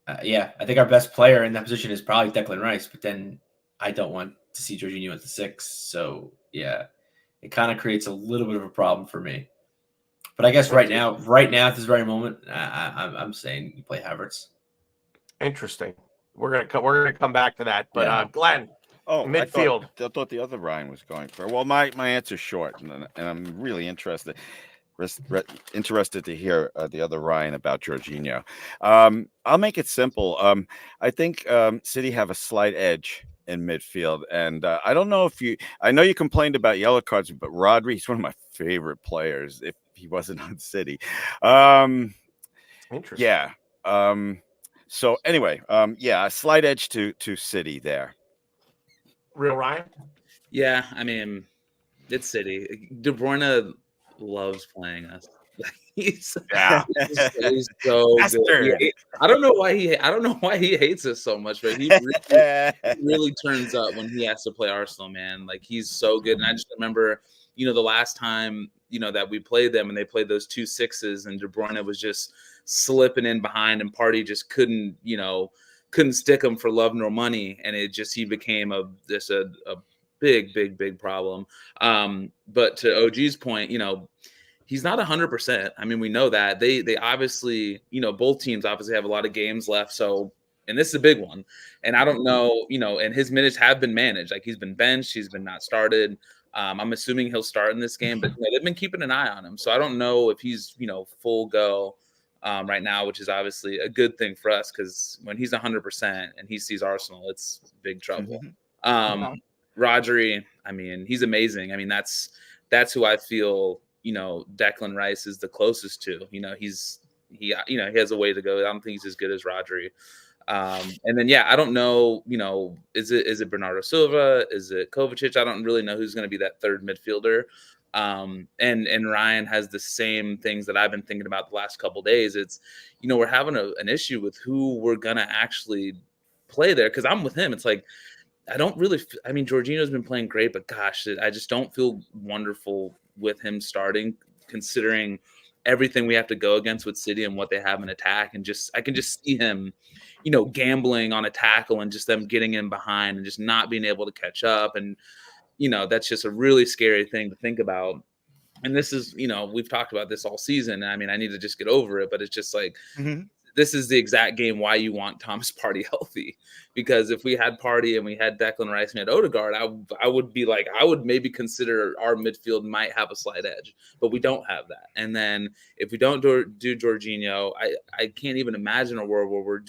I think our best player in that position is probably Declan Rice, but then I don't want to see Jorginho at the 6. So yeah, it kind of creates a little bit of a problem for me. But I guess right now at this very moment, I'm saying you play Havertz. Interesting. We're gonna come back to that, but Glenn. Oh, midfield. I thought the other Ryan was going for. Well, my answer's short, and I'm really interested to hear the other Ryan about Jorginho. I'll make it simple. I think City have a slight edge in midfield, and I don't know if I know you complained about yellow cards, but Rodri, he's one of my favorite players. If he wasn't on City, Interesting. Yeah. So anyway, a slight edge to City there. Real Ryan? Yeah, I mean, it's City. De Bruyne loves playing us. he's so good. I don't know why he hates us so much, but he really turns up when he has to play Arsenal, man. Like, he's so good. And I just remember, the last time, that we played them and they played those 2 6s and De Bruyne was just slipping in behind and Partey just couldn't stick him for love nor money. And he became a big problem. But to OG's point, he's not 100%. I mean, we know that they obviously, both teams obviously have a lot of games left. So, and this is a big one. And I don't know, and his minutes have been managed. Like, he's been benched, he's been not started. I'm assuming he'll start in this game, but they've been keeping an eye on him. So I don't know if he's, full go right now, which is obviously a good thing for us because when he's 100% and he sees Arsenal, it's big trouble. Rodri, I mean, he's amazing. I mean, that's who I feel, Declan Rice is the closest to. He has a way to go. I don't think he's as good as Rodri. And then, I don't know, is it Bernardo Silva? Is it Kovacic? I don't really know who's going to be that third midfielder. And Ryan has the same things that I've been thinking about the last couple of days. It's, we're having an issue with who we're going to actually play there. Cause I'm with him. It's like, Jorginho's been playing great, but gosh, I just don't feel wonderful with him starting, considering everything we have to go against with City and what they have in attack. And I can just see him, gambling on a tackle and just them getting in behind and just not being able to catch up. And, that's just a really scary thing to think about. And this is, we've talked about this all season. I mean, I need to just get over it, but it's just like, this is the exact game why you want Thomas Partey healthy. Because if we had Partey and we had Declan Rice and we had Odegaard, I would be like, I would maybe consider our midfield might have a slight edge, but we don't have that. And then if we don't do Jorginho, I can't even imagine a world where we're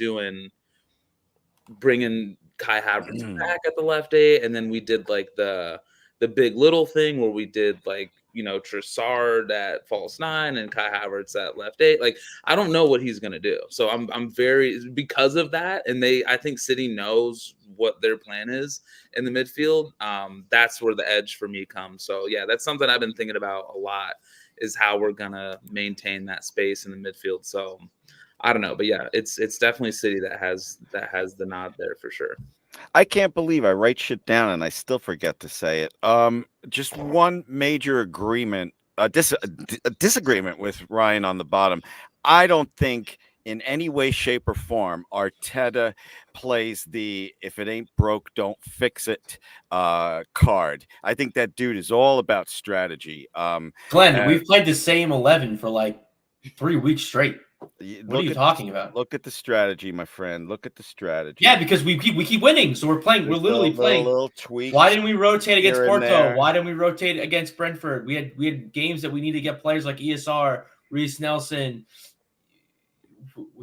bringing Kai Havertz back at the left A, and then we did like the big little thing where we did like, Trossard at false 9 and Kai Havertz at left 8. Like, I don't know what he's going to do. So I'm very, because of that. And I think City knows what their plan is in the midfield. That's where the edge for me comes. So yeah, that's something I've been thinking about a lot, is how we're going to maintain that space in the midfield. So I don't know, but yeah, it's definitely City that has the nod there for sure. I can't believe I write shit down and I still forget to say it. Just one major agreement, a disagreement with Ryan on the bottom. I don't think in any way, shape, or form Arteta plays the "if it ain't broke, don't fix it" card. I think that dude is all about strategy. Glenn, we've played the same 11 for like 3 weeks straight. What are you talking about? Look at the strategy, my friend. Look at the strategy. Yeah, because we keep winning, so we're playing. We're literally playing. Little tweaks. Why didn't we rotate against Porto? Why didn't we rotate against Brentford? We had games that we need to get players like ESR, Reece Nelson.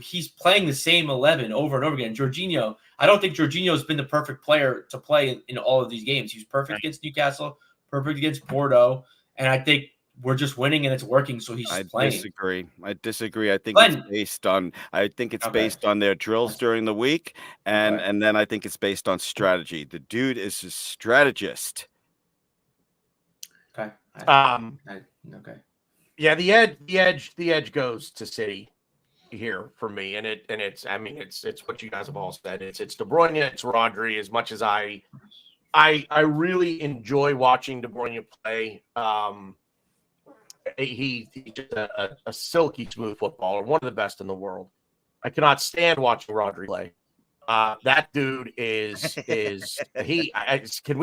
He's playing the same 11 over and over again. Jorginho, I don't think Jorginho has been the perfect player to play in all of these games. He was perfect against Newcastle, perfect against Porto, and I think we're just winning and it's working, so he's playing. I disagree. I think it's based on their drills during the week, and then I think it's based on strategy. The dude is a strategist. Okay. Okay. Yeah, the edge goes to City here for me, and it's what you guys have all said. It's De Bruyne, it's Rodri. As much as I really enjoy watching De Bruyne play. He's just a silky smooth footballer, one of the best in the world. I cannot stand watching Rodri play. That dude is he? Can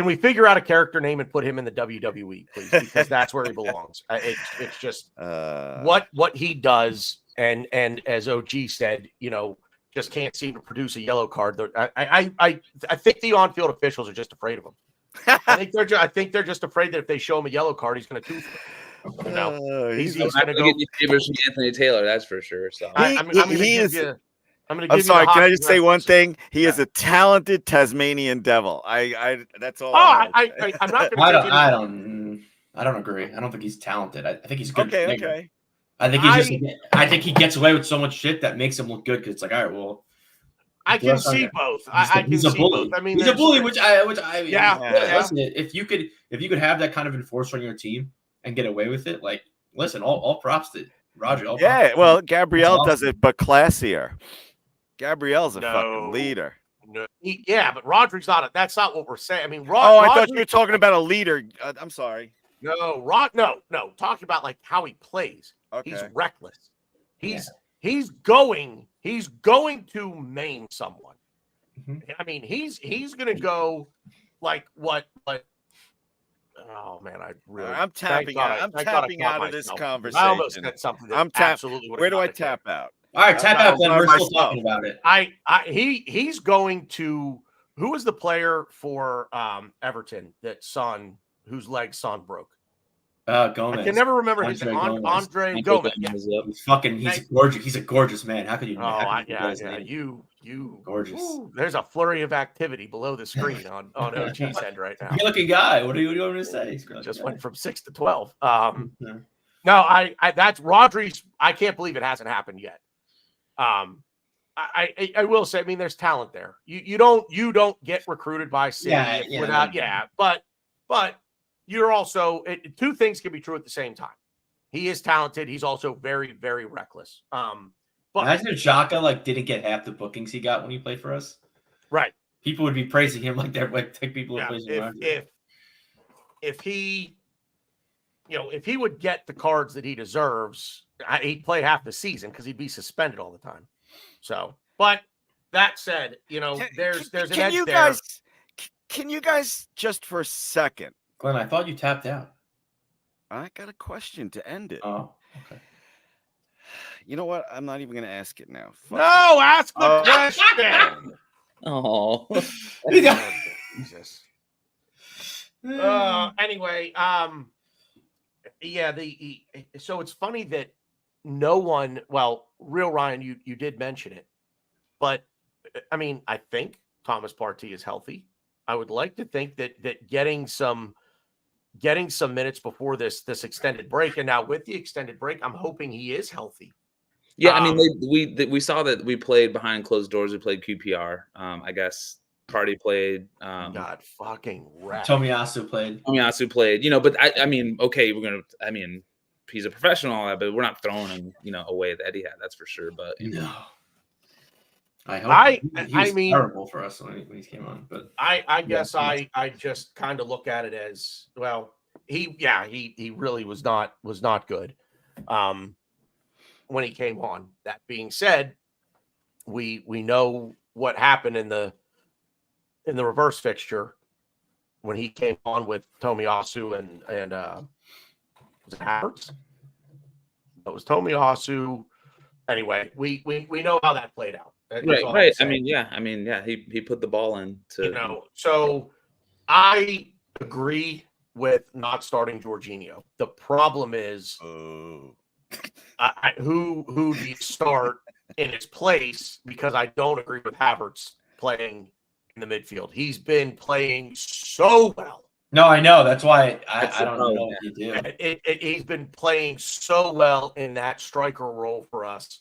we figure out a character name and put him in the WWE, please? Because that's where he belongs. It's just what he does, and as OG said, just can't seem to produce a yellow card. I think the on-field officials are just afraid of him. I think they're just afraid that if they show him a yellow card, he's going to tooth them. He's going to go. Favors from Anthony Taylor, that's for sure. So I'm sorry. Can I just say one thing? He is a talented Tasmanian devil. That's all. I'm not going to. I don't agree. I don't think he's talented. I think he's good. Okay. I think he gets away with so much shit that makes him look good because it's like, all right, well. I can see both. I can see both. I mean, he's a bully, which I mean, yeah. Listen, if you could have that kind of enforcer on your team and get away with it, like, listen, all props to Roger. Well, Gabrielle does it, but classier. Gabrielle's a fucking leader. No, but Rodri's not. That's not what we're saying. I mean, I thought you were talking about a leader. I'm sorry. No, no. Talking about like how he plays. Okay. He's reckless. He's going to maim someone. Mm-hmm. I mean, he's going to go like what? Oh man, I'm tapping out of this conversation. I almost said something. Absolutely. Where do I tap out? All right, tap out. Then we're still talking about it. He's going to. Who was the player for Everton whose leg Son broke? Gomez. I can never remember his name. Andre Gomez. He's gorgeous. He's a gorgeous man. How could you? You gorgeous. Ooh, there's a flurry of activity below the screen on OG's end right now. Good looking guy. What do you want me to say? Just went from 6 to 12. No, that's Rodri's. I can't believe it hasn't happened yet. I will say. I mean, there's talent there. You don't get recruited by City without but. You're also two things can be true at the same time. He is talented. He's also very, very reckless. But imagine if Xhaka didn't get half the bookings he got when he played for us. Right. People would be praising him like they're people are praising him. If he would get the cards that he deserves, he'd play half the season because he'd be suspended all the time. So, but that said, there's an edge there. Can you guys just for a second? Glenn, I thought you tapped out. I got a question to end it. Oh, okay. You know what? I'm not even going to ask it now. Ask the question. Oh. Jesus. Anyway, so it's funny that no one, real Ryan, you did mention it, but I mean, I think Thomas Partey is healthy. I would like to think that getting some minutes before this extended break, and now with the extended break, I'm hoping he is healthy. Yeah, I mean, we saw that we played behind closed doors. We played QPR. I guess Party played. God fucking rat. Tomiyasu played. But I mean, okay, he's a professional, but we're not throwing him, away at Etihad. That's for sure. But no. I hope he was terrible for us when he came on, but I guess I just kind of look at it as he really was not good when he came on. That being said, we know what happened in the reverse fixture when he came on with Tomiyasu and was it Havertz? It was Tomiyasu. Anyway, we know how that played out. Right. I mean, he put the ball in to So I agree with not starting Jorginho. The problem is who do you start in his place? Because I don't agree with Havertz playing in the midfield. He's been playing so well. No, I know. That's why I don't know what you do. He's been playing so well in that striker role for us.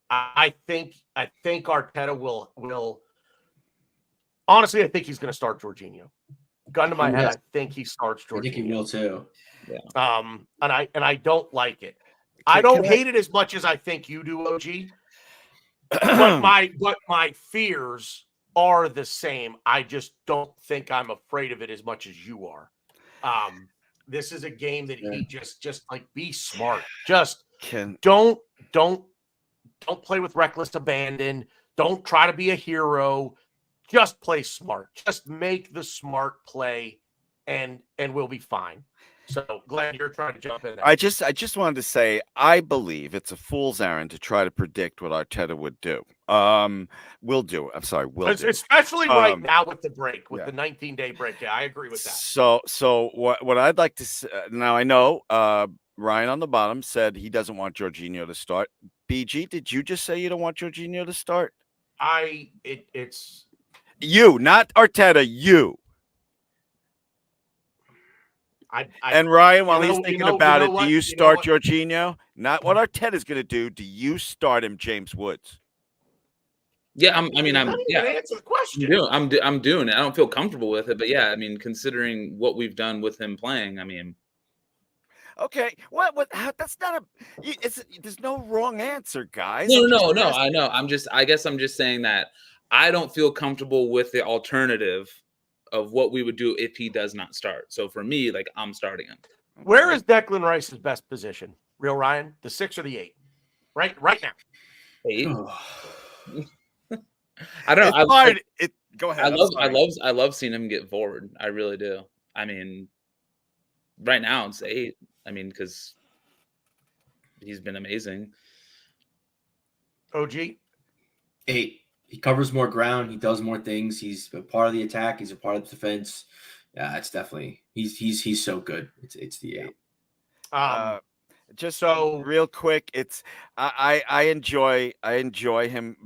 I think Arteta will honestly. I think he's going to start Jorginho. Gun to my head, I think he starts Jorginho. I think he will too. Yeah. And I don't like it. I don't hate it as much as I think you do, OG. But my fears are the same. I just don't think I'm afraid of it as much as you are. this is a game that he just like be smart. Just Can don't play with reckless abandon. Don't try to be a hero. Just play smart. Just make the smart play, and we'll be fine. So Glenn, you're trying to jump in there. I just wanted to say I believe it's a fool's errand to try to predict what Arteta would do. Will do. I'm sorry, will do. Especially right now with the break, with the 19-day break. Yeah, I agree with that. So what I'd like to say, now I know Ryan on the bottom said he doesn't want Jorginho to start. BG, did you just say you don't want Jorginho to start? It's you, not Arteta, you. And Ryan, while he's thinking about it, do you start Jorginho? Not what Arteta's going to do. Do you start him, James Woods? Yeah, I'm yeah. Answer the question. I'm doing it. I don't feel comfortable with it, but yeah, I mean, considering what we've done with him playing, I mean. Okay, what? That's not a. There's no wrong answer, guys. No. I know. I guess I'm just saying that I don't feel comfortable with the alternative of what we would do if he does not start. So for me, like, I'm starting him. Where is Declan Rice's best position? Real Ryan, the 6 or the 8? Right now. 8. I don't know. It's hard. Go ahead. I love seeing him get forward. I really do. I mean, right now it's 8. I mean, because he's been amazing. OG? 8. He covers more ground. He does more things. He's a part of the attack. He's a part of the defense. Yeah, it's definitely he's so good. It's the 8. Just so real quick, it's I enjoy him,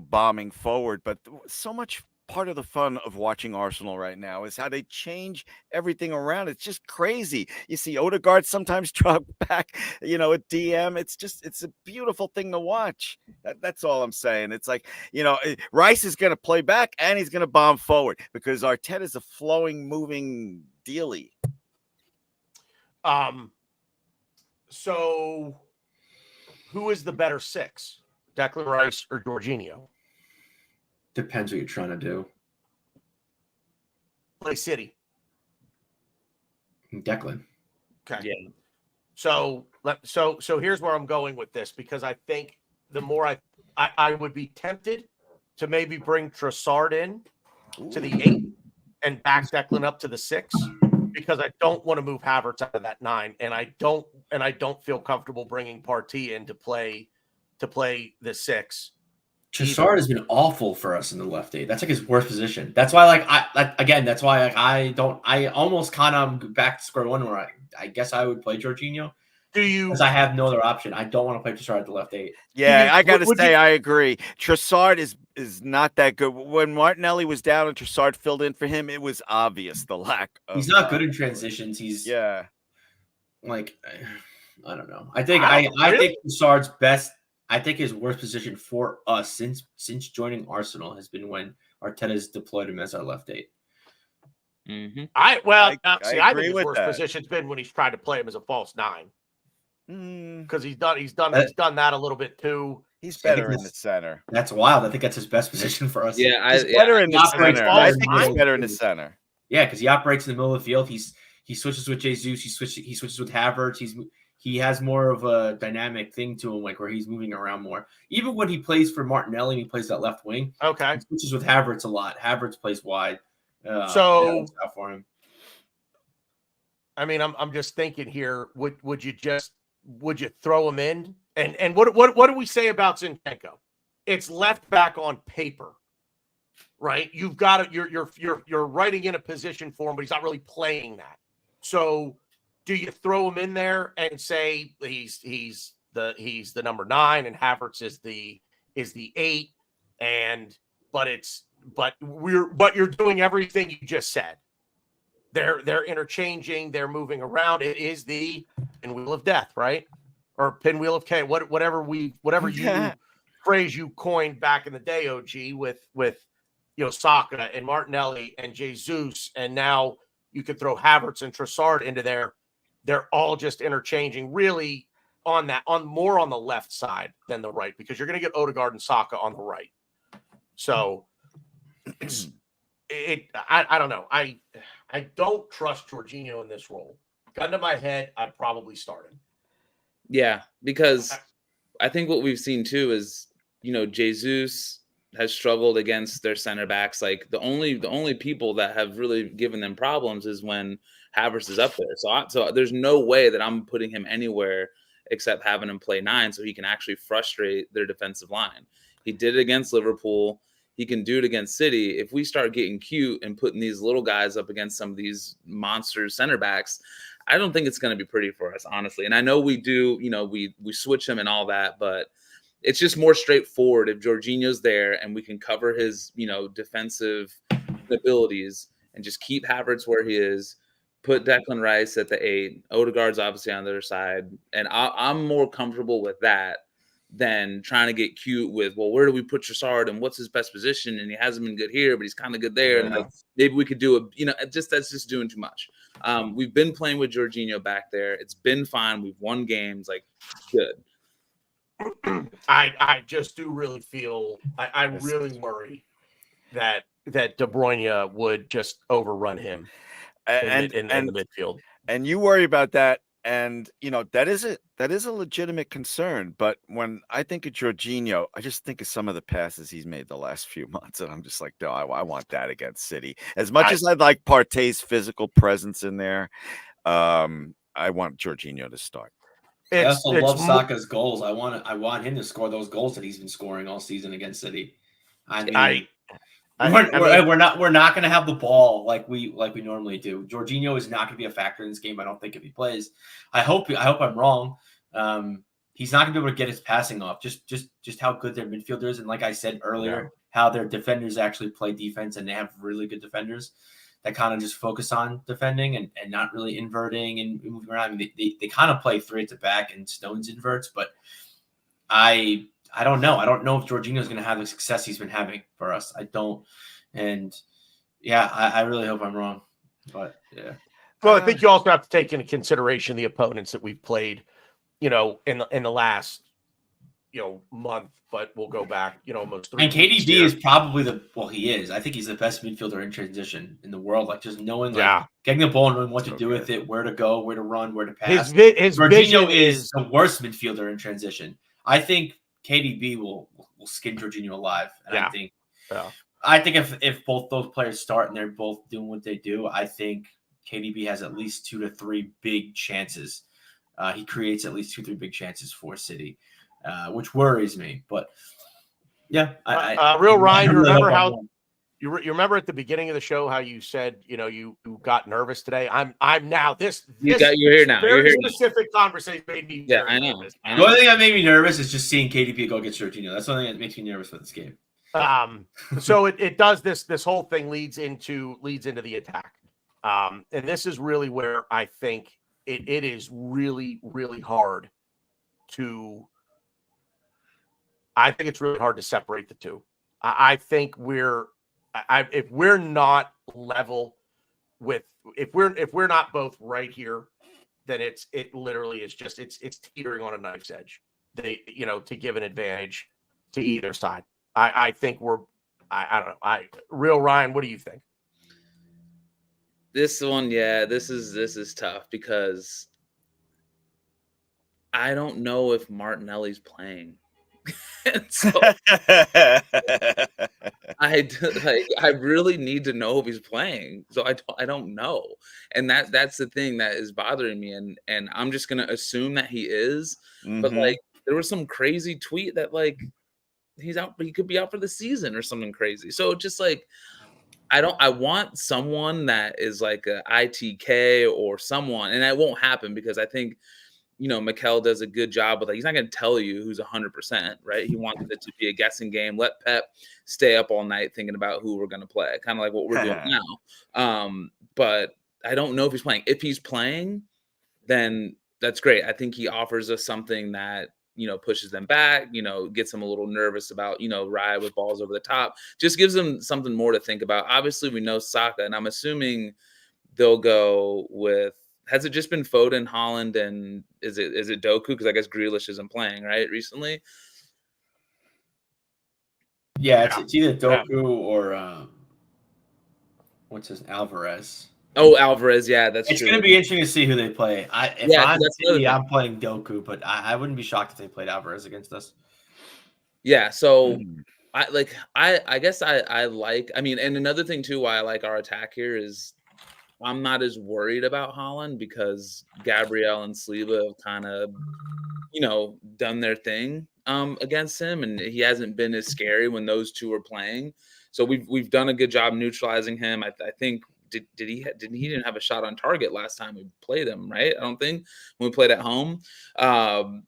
bombing forward, but so much part of the fun of watching Arsenal right now is how they change everything around. It's just crazy. You see Odegaard sometimes drop back, at DM. It's a beautiful thing to watch. That's all I'm saying. It's like, Rice is going to play back and he's going to bomb forward because Arteta is a flowing, moving dealie. So who is the better 6? Declan Rice or Jorginho? Depends what you're trying to do. Play City. Declan. Okay. Yeah. So here's where I'm going with this, because I think the more I would be tempted to maybe bring Trossard in to the 8 and back Declan up to the 6, because I don't want to move Havertz out of that 9, and I don't feel comfortable bringing Partey in to play the 6. Trossard has been awful for us in the left 8. That's like his worst position. That's why, that's why I almost kind of back to square one where I guess I would play Jorginho. Do you? Because I have no other option. I don't want to play Trossard at the left 8. Yeah, I got to say, I agree. Trossard is not that good. When Martinelli was down and Trossard filled in for him, it was obvious the lack of. He's not good in transitions. I don't know. I think Trossard's best. I think his worst position for us since joining Arsenal has been when Arteta's deployed him as our left 8. Mm-hmm. I think his worst position's been when he's tried to play him as a false 9. Because he's done that a little bit too. He's better in the center. That's wild. I think that's his best position for us. Yeah, he's better in the center. I think he's better in the center. Yeah, because he operates in the middle of the field. He switches with Jesus. He switches with Havertz. He has more of a dynamic thing to him, like where he's moving around more. Even when he plays for Martinelli and he plays that left wing, okay, he switches with Havertz a lot. Havertz plays wide, so for him. I mean, I'm just thinking here. Would you throw him in? And what do we say about Zinchenko? It's left back on paper, right? You've got it. You're writing in a position for him, but he's not really playing that. So, do you throw him in there and say he's the number 9 and Havertz is the 8, but you're doing everything you just said. They're interchanging, they're moving around. It is the pinwheel of death, right? Or pinwheel of K, whatever phrase you coined back in the day, OG, with Saka and Martinelli and Jesus, and now you could throw Havertz and Trossard into there. They're all just interchanging, really more on the left side than the right, because you're going to get Odegaard and Saka on the right. So I don't know. I don't trust Jorginho in this role. gun to my head, I'd probably start him. Yeah, because I think what we've seen too is, Jesus has struggled against their center backs. Like the only people that have really given them problems is when Havertz is up there. So there's no way that I'm putting him anywhere except having him play 9 so he can actually frustrate their defensive line. He did it against Liverpool. He can do it against City. If we start getting cute and putting these little guys up against some of these monster center backs, I don't think it's going to be pretty for us, honestly. And I know we do, we switch him and all that, but it's just more straightforward if Jorginho's there and we can cover his, defensive abilities and just keep Havertz where he is, put Declan Rice at the 8, Odegaard's obviously on the other side, and I'm more comfortable with that than trying to get cute with, well, where do we put Trossard and what's his best position? And he hasn't been good here, but he's kind of good there. And maybe we could do that's just doing too much. We've been playing with Jorginho back there. It's been fine. We've won games, like good. I just do really feel I really worry that De Bruyne would just overrun him in the midfield. And you worry about that, and that is a legitimate concern. But when I think of Jorginho, I just think of some of the passes he's made the last few months, and I'm just like, no, I want that against City. As much as I'd like Partey's physical presence in there, I want Jorginho to start. I also love Saka's goals. I want him to score those goals that he's been scoring all season against City. I mean, we're not going to have the ball like we normally do. Jorginho is not going to be a factor in this game. I don't think if he plays. I hope I'm wrong. He's not going to be able to get his passing off. Just how good their midfielder is, and like I said earlier, how their defenders actually play defense, and they have really good defenders that kind of just focus on defending and not really inverting and moving around. I mean, they kind of play 3 at the back and Stones inverts, but I don't know. I don't know if Jorginho is going to have the success he's been having for us. I don't. And I really hope I'm wrong, but yeah. Well, I think you also have to take into consideration the opponents that we've played, in the last, month, but we'll go back, almost 3 And KDB is probably he is. I think he's the best midfielder in transition in the world. Like just knowing, getting the ball and knowing what to do with it, where to go, where to run, where to pass. His Jorginho is the worst midfielder in transition. I think KDB will skin Jorginho alive. And I think if both those players start and they're both doing what they do, I think KDB has at least 2 to 3 big chances. He creates at least 2-3 big chances for City. Which worries me, but Real Ryan, you remember at the beginning of the show how you said you got nervous today? I'm now you're here now. Very specific conversation made me I know. nervous. The only thing that made me nervous is just seeing KDB go against Jorginho. That's the only thing that makes me nervous with this game. So it does this whole thing leads into the attack, and this is really where I think it is really really hard to. I think it's really hard to separate the two. I think if we're not level with, if we're not both right here, then it literally is just it's teetering on a knife's edge. To give an advantage to either side. I think I don't know. Real Ryan, what do you think? This one, this is tough because I don't know if Martinelli's playing. So I really need to know if he's playing. So I don't know, and that's the thing that is bothering me. And I'm just gonna assume that he is. Mm-hmm. But there was some crazy tweet that he's out, but he could be out for the season or something crazy. So just I want someone that is like a ITK or someone, and that won't happen because I think. Mikel does a good job with he's not going to tell you who's 100%, right? He wants it to be a guessing game. Let Pep stay up all night thinking about who we're going to play, kind of like what we're doing now. But I don't know if he's playing. If he's playing, then that's great. I think he offers us something that, pushes them back, gets them a little nervous about, Raya with balls over the top, just gives them something more to think about. Obviously, we know Saka, and I'm assuming they'll go with, has it just been Foden, Holland, and is it Doku? Because I guess Grealish isn't playing, right, recently? Yeah, it's either Doku or what's his Alvarez. Oh, Alvarez, yeah, that's it's true. It's going to be interesting to see who they play. If I'm City, I'm playing Doku, but I wouldn't be shocked if they played Alvarez against us. Yeah, so I guess I like. I mean, and another thing too why I like our attack here is I'm not as worried about Haaland because Gabriel and Saliba have kind of, done their thing against him, and he hasn't been as scary when those two are playing. So we've done a good job neutralizing him. I think he didn't have a shot on target last time we played him, right? I don't think when we played at home.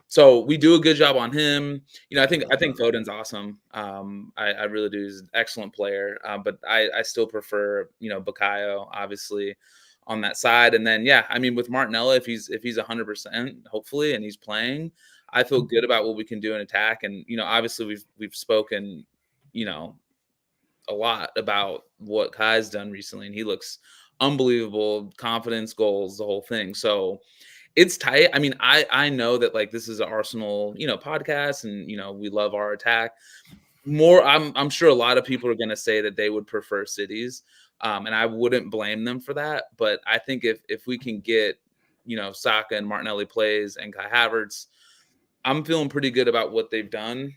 So we do a good job on him. I think Foden's awesome. I really do. He's an excellent player. But I still prefer Bukayo, obviously, on that side. And then I mean with Martinelli, if he's 100%, hopefully, and he's playing, I feel good about what we can do in attack. And obviously we've spoken a lot about what Kai's done recently, and he looks unbelievable. Confidence, goals, the whole thing. So it's tight. I mean, I know that like this is an Arsenal podcast, and we love our attack more. I'm sure a lot of people are going to say that they would prefer Cities, and I wouldn't blame them for that. But I think if we can get Saka and Martinelli plays and Kai Havertz, I'm feeling pretty good about what they've done.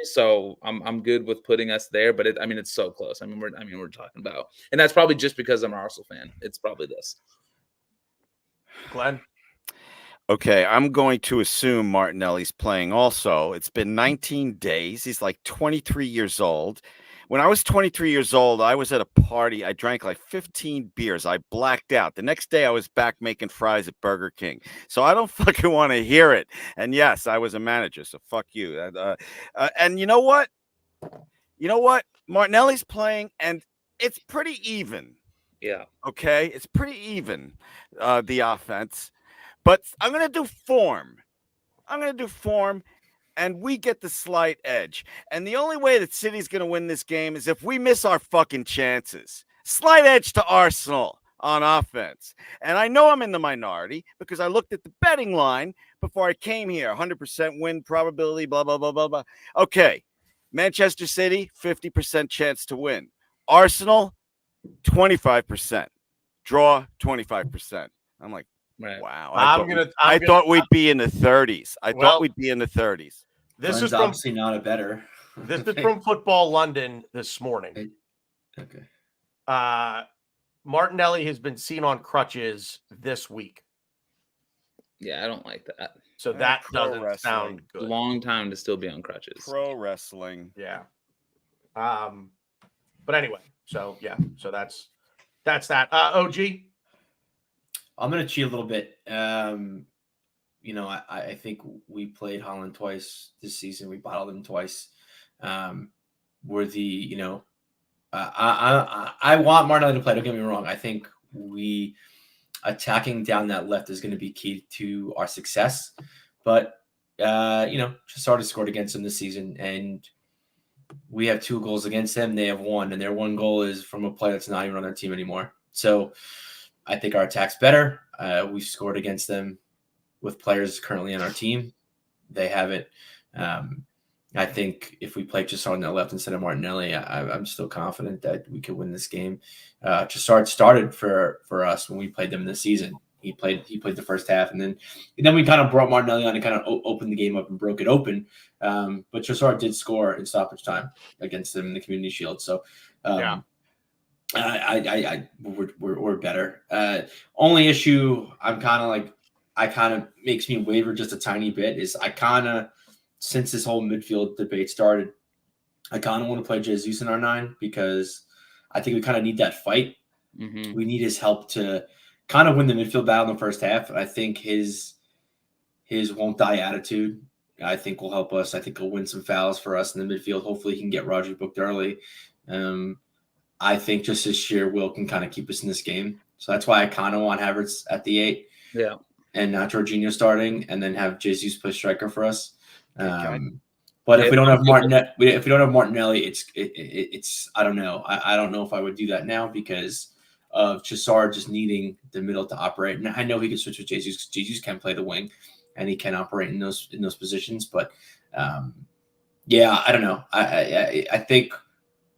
So I'm good with putting us there, but it's so close. We're talking about, and that's probably just because I'm an Arsenal fan. It's probably this. Glenn. Okay, I'm going to assume Martinelli's playing also. It's been 19 days. He's like 23 years old. When I was 23 years old, I was at a party. I drank like 15 beers. I blacked out. The next day, I was back making fries at Burger King. So I don't fucking want to hear it. And yes, I was a manager, so fuck you. And you know what? Martinelli's playing, and it's pretty even. Yeah. Okay? It's pretty even, the offense. But I'm going to do form. And we get the slight edge. And the only way that City's going to win this game is if we miss our fucking chances. Slight edge to Arsenal on offense. And I know I'm in the minority because I looked at the betting line before I came here. 100% win probability, blah, blah, blah, blah, blah. Okay. Manchester City, 50% chance to win. Arsenal, 25%. Draw, 25%. I'm like, right. Wow. I thought we'd be in the 30s. I thought we'd be in the 30s. This is obviously not a better. This is from Football London this morning. Okay. Martinelli has been seen on crutches this week. Yeah, I don't like that. So that doesn't sound good. Long time to still be on crutches. Pro wrestling. Yeah. But anyway, so that's that. OG. I'm gonna cheat a little bit. I think we played Haaland twice this season. We bottled him twice. I want Martinelli to play. Don't get me wrong. I think we attacking down that left is going to be key to our success. But Trossard has scored against him this season, and we have 2 goals against them. They have 1, and their 1 goal is from a player that's not even on their team anymore. So I think our attack's better. We've scored against them with players currently on our team. They haven't. I think if we play Trossard on the left instead of Martinelli, I'm still confident that we could win this game. Trossard started for us when we played them this season. He played the first half, and then we kind of brought Martinelli on and kind of opened the game up and broke it open. But Trossard did score in stoppage time against them in the Community Shield. So we're better. Only issue I kind of makes me waver just a tiny bit is since this whole midfield debate started, I kind of want to play Jesus in our 9 because I think we kind of need that fight. Mm-hmm. We need his help to kind of win the midfield battle in the first half. I think his won't die attitude, I think, will help us. I think he'll win some fouls for us in the midfield. Hopefully he can get Rodri booked early. I think just his sheer will can kind of keep us in this game. So that's why I kind of want Havertz at the 8. Yeah. And not Jorginho starting, and then have Jesus play striker for us. But if we don't have Martinelli, it's I don't know. I don't know if I would do that now because of Trossard just needing the middle to operate. And I know he can switch with Jesus. Jesus can play the wing, and he can operate in those positions. But I don't know. I think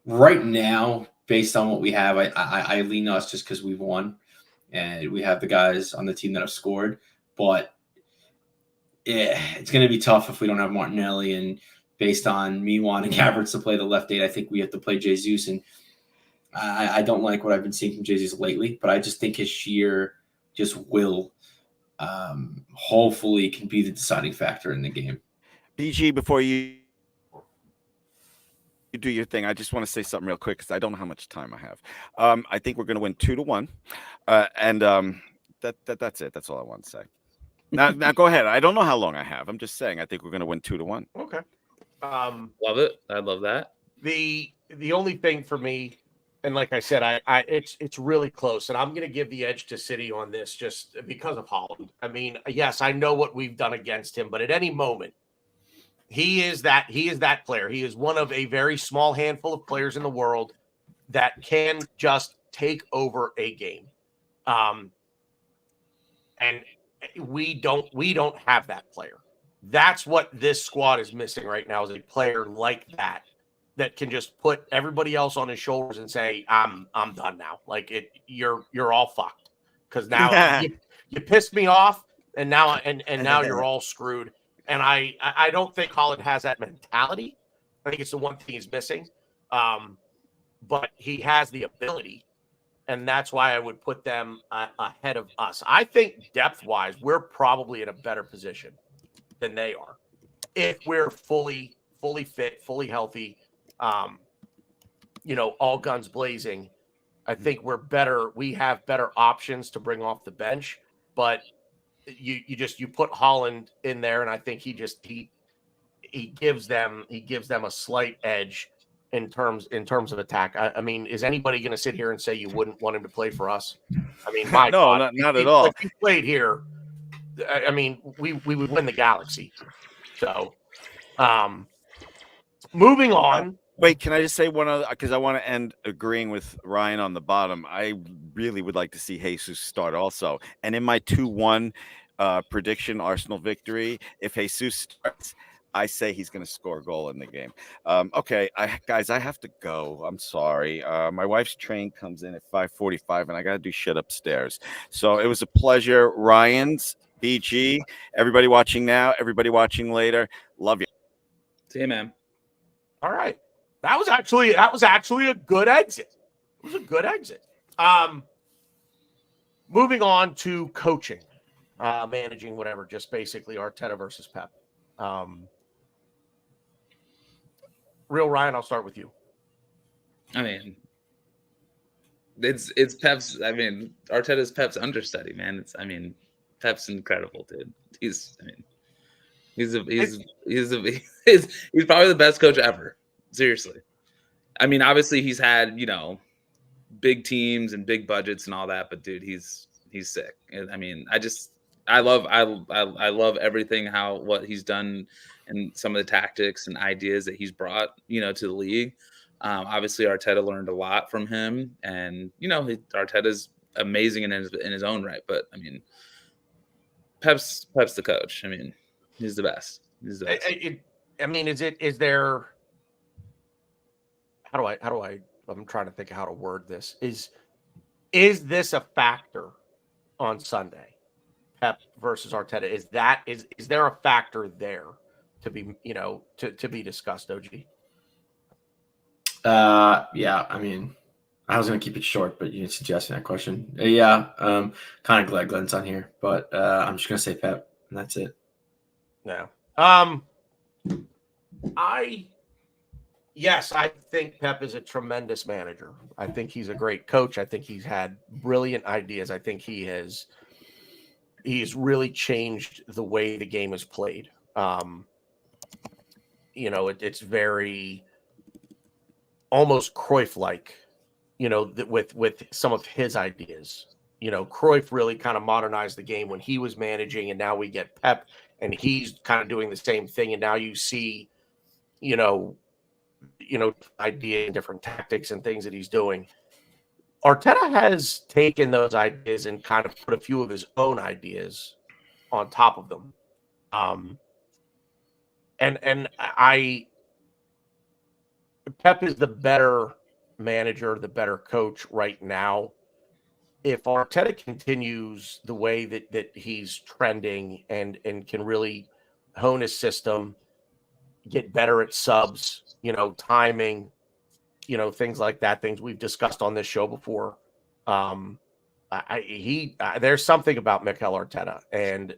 right now based on what we have, I lean us just because we've won and we have the guys on the team that have scored. But it's going to be tough if we don't have Martinelli. And based on me wanting Havertz to play the left 8, I think we have to play Jesus. And I don't like what I've been seeing from Jesus lately, but I just think his sheer just will hopefully can be the deciding factor in the game. BG, before you do your thing, I just want to say something real quick because I don't know how much time I have. I think we're going to win 2-1, and that's it. That's all I want to say. Now go ahead. I don't know how long I have. I'm just saying I think we're going to win 2-1. Okay. Love it. I love that. The only thing for me, and like I said, it's really close, and I'm going to give the edge to City on this just because of Haaland. I mean, yes, I know what we've done against him, but at any moment, he is that player. He is one of a very small handful of players in the world that can just take over a game. And we don't have that player. That's what this squad is missing right now, is a player like that can just put everybody else on his shoulders and say, I'm done now. Like you're all fucked. Because now you pissed me off, and now now you're all screwed. And I don't think Haaland has that mentality. I think it's the one thing he's missing. But he has the ability, and that's why I would put them ahead of us. I think depth-wise, we're probably in a better position than they are if we're fully fit, fully healthy, all guns blazing. I think we're better. We have better options to bring off the bench, but you put Haaland in there, and I think he gives them a slight edge in terms of attack. I mean, is anybody going to sit here and say you wouldn't want him to play for us? I mean, my no, God, not at all. If he played here, I mean, we would win the Galaxy. So, moving on. Wait, can I just say one other? Because I want to end agreeing with Ryan on the bottom. I really would like to see Jesus start also. And in my 2-1 prediction, Arsenal victory, if Jesus starts, I say he's going to score a goal in the game. Okay, guys, I have to go. I'm sorry. My wife's train comes in at 5:45, and I got to do shit upstairs. So it was a pleasure. Ryan's, BG, everybody watching now, everybody watching later. Love you. See you, man. All right. That was actually a good exit. It was a good exit. Moving on to coaching, managing, whatever, just basically Arteta versus Pep. Real Ryan, I'll start with you. I mean, it's Pep's. I mean, Arteta's Pep's understudy, man. Pep's incredible, dude. He's probably the best coach ever. Seriously. I mean, obviously he's had, big teams and big budgets and all that, but dude, he's sick. I mean, I love everything, what he's done and some of the tactics and ideas that he's brought, to the league. Obviously Arteta learned a lot from him, and Arteta's amazing in his own right, but I mean, Pep's the coach. I mean, he's the best. He's the best. Is there? How do I? I'm trying to think of how to word this. Is this a factor on Sunday? Pep versus Arteta. Is there a factor there to be to be discussed? OG. Yeah. I mean, I was gonna keep it short, but you suggested that question. Yeah. Kind of glad Glenn's on here, but I'm just gonna say Pep, and that's it. No. Yes, I think Pep is a tremendous manager. I think he's a great coach. I think he's had brilliant ideas. I think he's really changed the way the game is played. It's very almost Cruyff-like, with some of his ideas. Cruyff really kind of modernized the game when he was managing, and now we get Pep, and he's kind of doing the same thing. And now you see, idea and different tactics and things that he's doing. Arteta has taken those ideas and kind of put a few of his own ideas on top of them. Pep is the better manager, the better coach right now. If Arteta continues the way that he's trending and can really hone his system, get better at subs, timing, things like that, things we've discussed on this show before. There's something about Mikel Arteta and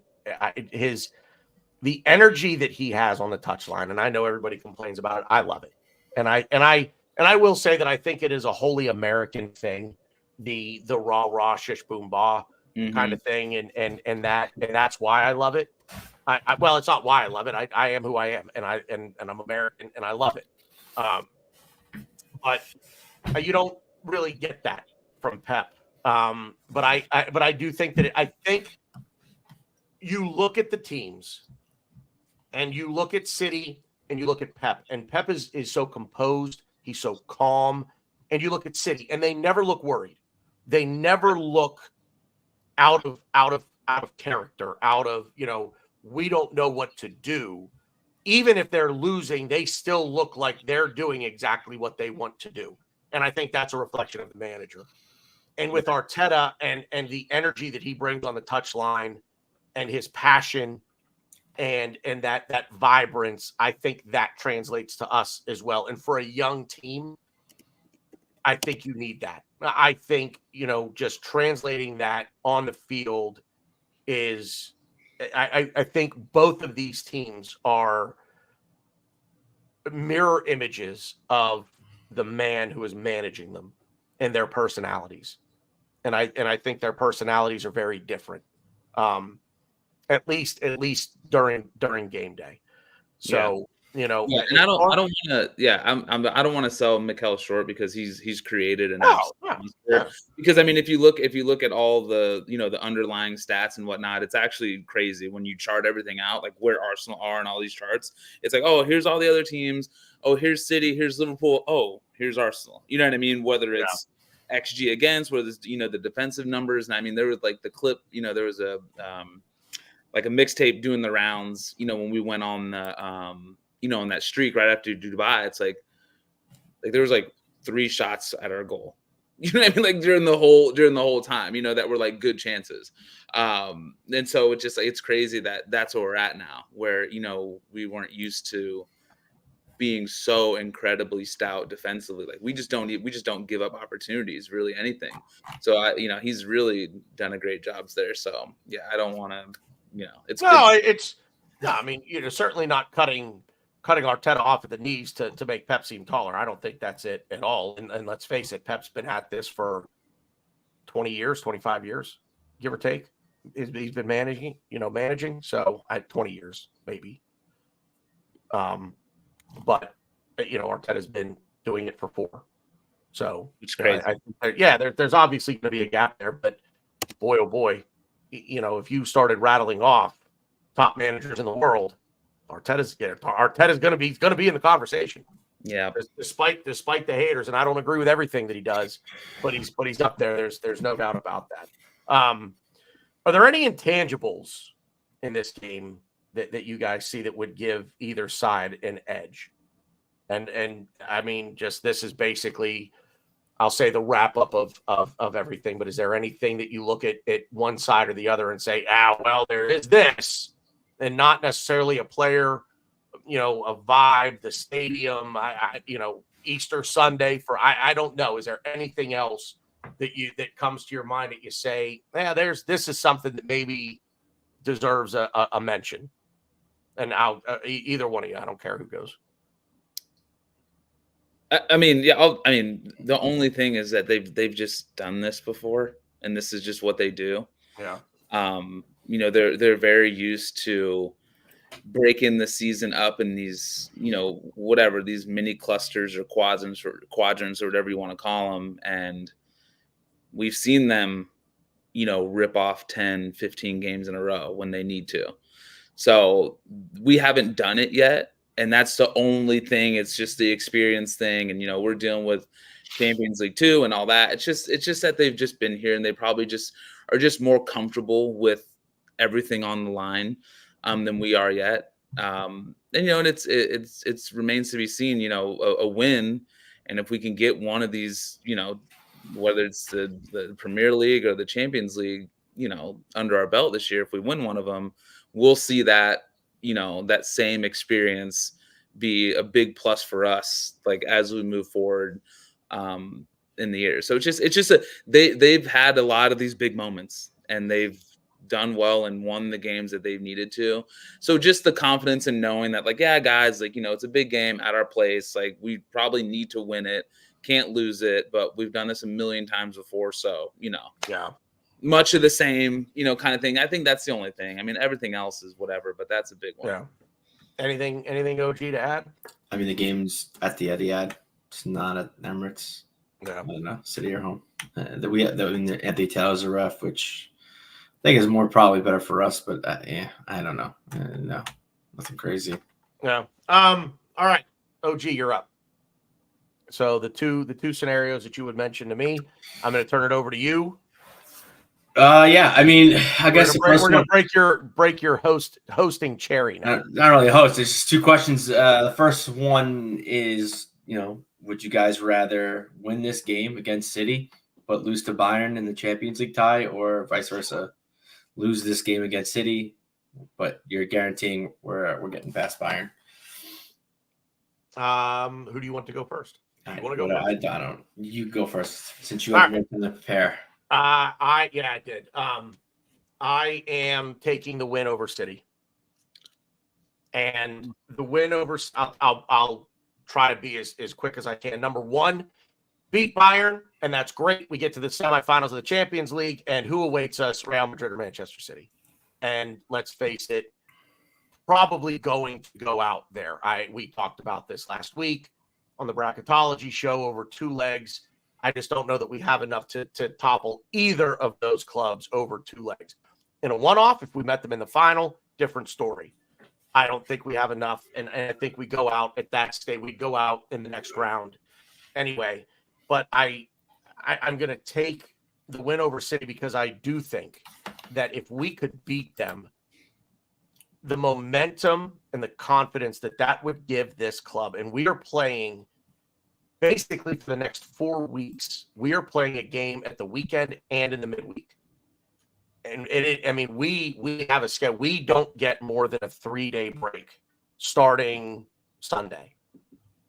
the energy that he has on the touchline, and I know everybody complains about it. I love it, and I will say that I think it is a wholly American thing, the rah shish boom bah kind of thing, and that's why I love it. Well, it's not why I love it. I am who I am, and I'm American, and I love it. But you don't really get that from Pep. But I do think that I think you look at the teams, and you look at City, and you look at Pep, and Pep is so composed, he's so calm, and you look at City, and they never look worried. They never look out of character, out of, we don't know what to do. Even if they're losing, they still look like they're doing exactly what they want to do. And I think that's a reflection of the manager. And with Arteta and the energy that he brings on the touchline and his passion and that vibrance, I think that translates to us as well. And for a young team, I think you need that. I think, just translating that on the field is, I think both of these teams are mirror images of the man who is managing them and their personalities. And I think their personalities are very different. At least during game day. So, and I don't want to, I don't want to sell Mikel short because he's created an because I mean, if you look at all the, the underlying stats and whatnot, it's actually crazy when you chart everything out, like where Arsenal are in all these charts. It's like, oh, here's all the other teams. Oh, here's City, here's Liverpool. Oh, here's Arsenal. You know what I mean? Whether it's XG against, whether it's, the defensive numbers. And I mean, there was like the clip, there was a, like a mixtape doing the rounds, when we went on the, on that streak right after Dubai. It's like there was like 3 shots at our goal. You know what I mean? Like during the whole time, that were like good chances. And so it's just like, it's crazy that that's where we're at now, where, we weren't used to being so incredibly stout defensively. Like we just don't give up opportunities, really anything. So he's really done a great job there. So yeah, I don't want to, I mean, certainly not cutting Arteta off at the knees to make Pep seem taller. I don't think that's it at all. And let's face it, Pep's been at this for 20 years, 25 years, give or take. He's been managing. So 20 years, maybe. But Arteta's been doing it for 4. So it's crazy. There's obviously going to be a gap there, but boy, oh boy, if you started rattling off top managers in the world, Arteta's going to be in the conversation. Yeah, despite the haters, and I don't agree with everything that he does, but he's up there. There's no doubt about that. Are there any intangibles in this game that you guys see that would give either side an edge? And I mean, just this is basically, I'll say, the wrap up of everything. But is there anything that you look at one side or the other and say, well, there is this, and not necessarily a player, a vibe, the stadium, Easter Sunday I don't know. Is there anything else that comes to your mind that you say, this is something that maybe deserves a mention? And either one of you, I don't care who goes. I mean, the only thing is that they've just done this before, and this is just what they do. Yeah. They're very used to breaking the season up in these, these mini clusters or quadrants or whatever you want to call them. And we've seen them, rip off 10, 15 games in a row when they need to. So we haven't done it yet. And that's the only thing. It's just the experience thing. And, we're dealing with Champions League 2 and all that. It's just that they've just been here, and they probably just are just more comfortable with everything on the line than we are yet. And it's remains to be seen. A win And if we can get one of these, whether it's the Premier League or the Champions League, under our belt this year, if we win one of them, we'll see that, that same experience be a big plus for us, like as we move forward in the year. So they've had a lot of these big moments, and they've done well and won the games that they've needed to. So just the confidence in knowing that, like, yeah, guys, like, it's a big game at our place. Like, we probably need to win it, can't lose it, but we've done this a million times before. So, yeah, much of the same, kind of thing. I think that's the only thing. I mean, everything else is whatever, but that's a big one. Yeah. Anything OG to add? I mean, the game's at the Etihad. It's not at Emirates. Yeah. I don't know, city or home. At the Etihad is a ref, which I think is more probably better for us, but I don't know. No, nothing crazy. Yeah. All right, OG, you're up. So the two scenarios that you would mention to me, I'm going to turn it over to you. Yeah. I mean, I guess we're going to break your hosting cherry now. Not really a host. There's just two questions. The first one is, would you guys rather win this game against City but lose to Bayern in the Champions League tie, or vice versa, lose this game against City but you're guaranteeing we're getting past Bayern? Who do you want to go first? You want to go first? I don't. You go first since you have nothing to prepare. I did. I am taking the win over City, and the win over. I'll try to be as quick as I can. Number one, beat Bayern, and that's great. We get to the semifinals of the Champions League, and who awaits us? Real Madrid or Manchester City? And let's face it, probably going to go out there. We talked about this last week on the bracketology show over 2 legs. I just don't know that we have enough to topple either of those clubs over 2 legs. In a one-off, if we met them in the final, different story. I don't think we have enough, and I think we go out at that stage. We go out in the next round anyway. But I'm going to take the win over City because I do think that if we could beat them, the momentum and the confidence that would give this club, and we are playing basically for the next 4 weeks, we are playing a game at the weekend and in the midweek. And we have a schedule. We don't get more than a 3-day break starting Sunday.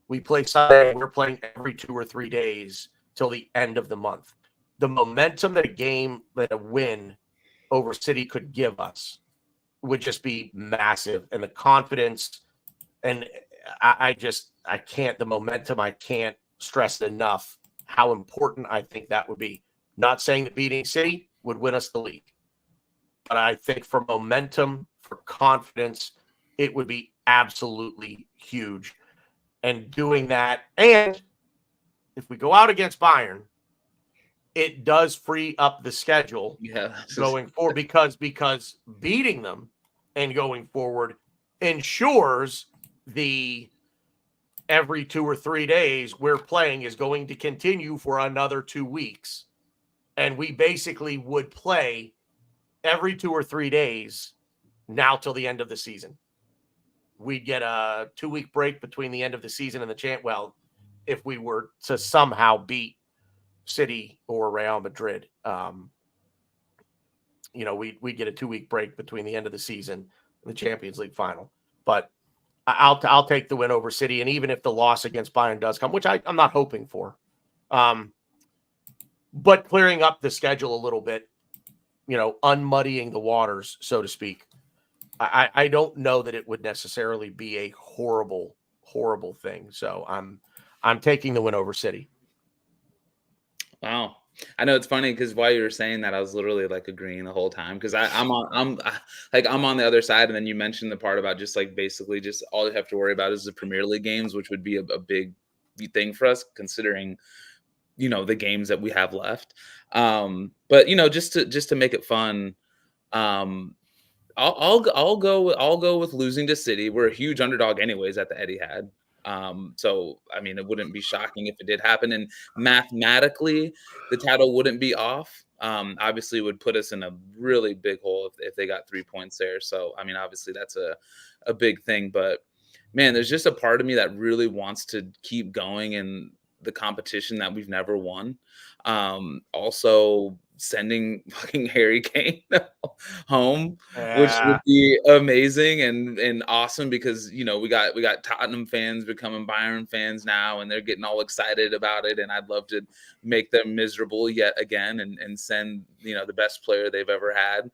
We play Sunday. We're playing every 2 or 3 days till the end of the month. The momentum that a win over City could give us would just be massive, and the confidence, and I can't, the momentum, I can't stress enough how important I think that would be. Not saying that beating City would win us the league, but I think for momentum, for confidence, it would be absolutely huge. And doing that, and if we go out against Bayern, it does free up the schedule going forward because beating them and going forward ensures the every 2 or 3 days we're playing is going to continue for another 2 weeks. And we basically would play every 2 or 3 days now till the end of the season. We'd get a 2-week break between the end of the season and the well, if we were to somehow beat City or Real Madrid, we'd get a 2-week break between the end of the season and the Champions League final. But I'll take the win over City, and even if the loss against Bayern does come, which I'm not hoping for, but clearing up the schedule a little bit, unmuddying the waters, so to speak. I don't know that it would necessarily be a horrible, horrible thing. So I'm taking the win over City. Wow. I know it's funny because while you were saying that, I was literally like agreeing the whole time because I'm on the other side, and then you mentioned the part about just like basically just all you have to worry about is the Premier League games, which would be a big thing for us considering the games that we have left. But just to make it fun, I'll go with losing to City. We're a huge underdog anyways at the Etihad. So I mean, it wouldn't be shocking if it did happen, and mathematically the title wouldn't be off. Obviously it would put us in a really big hole if they got 3 points there. So I mean, obviously that's a big thing, but man, there's just a part of me that really wants to keep going and the competition that we've never won. Also sending fucking Harry Kane home, which would be amazing and awesome because we got Tottenham fans becoming Bayern fans now, and they're getting all excited about it. And I'd love to make them miserable yet again and send the best player they've ever had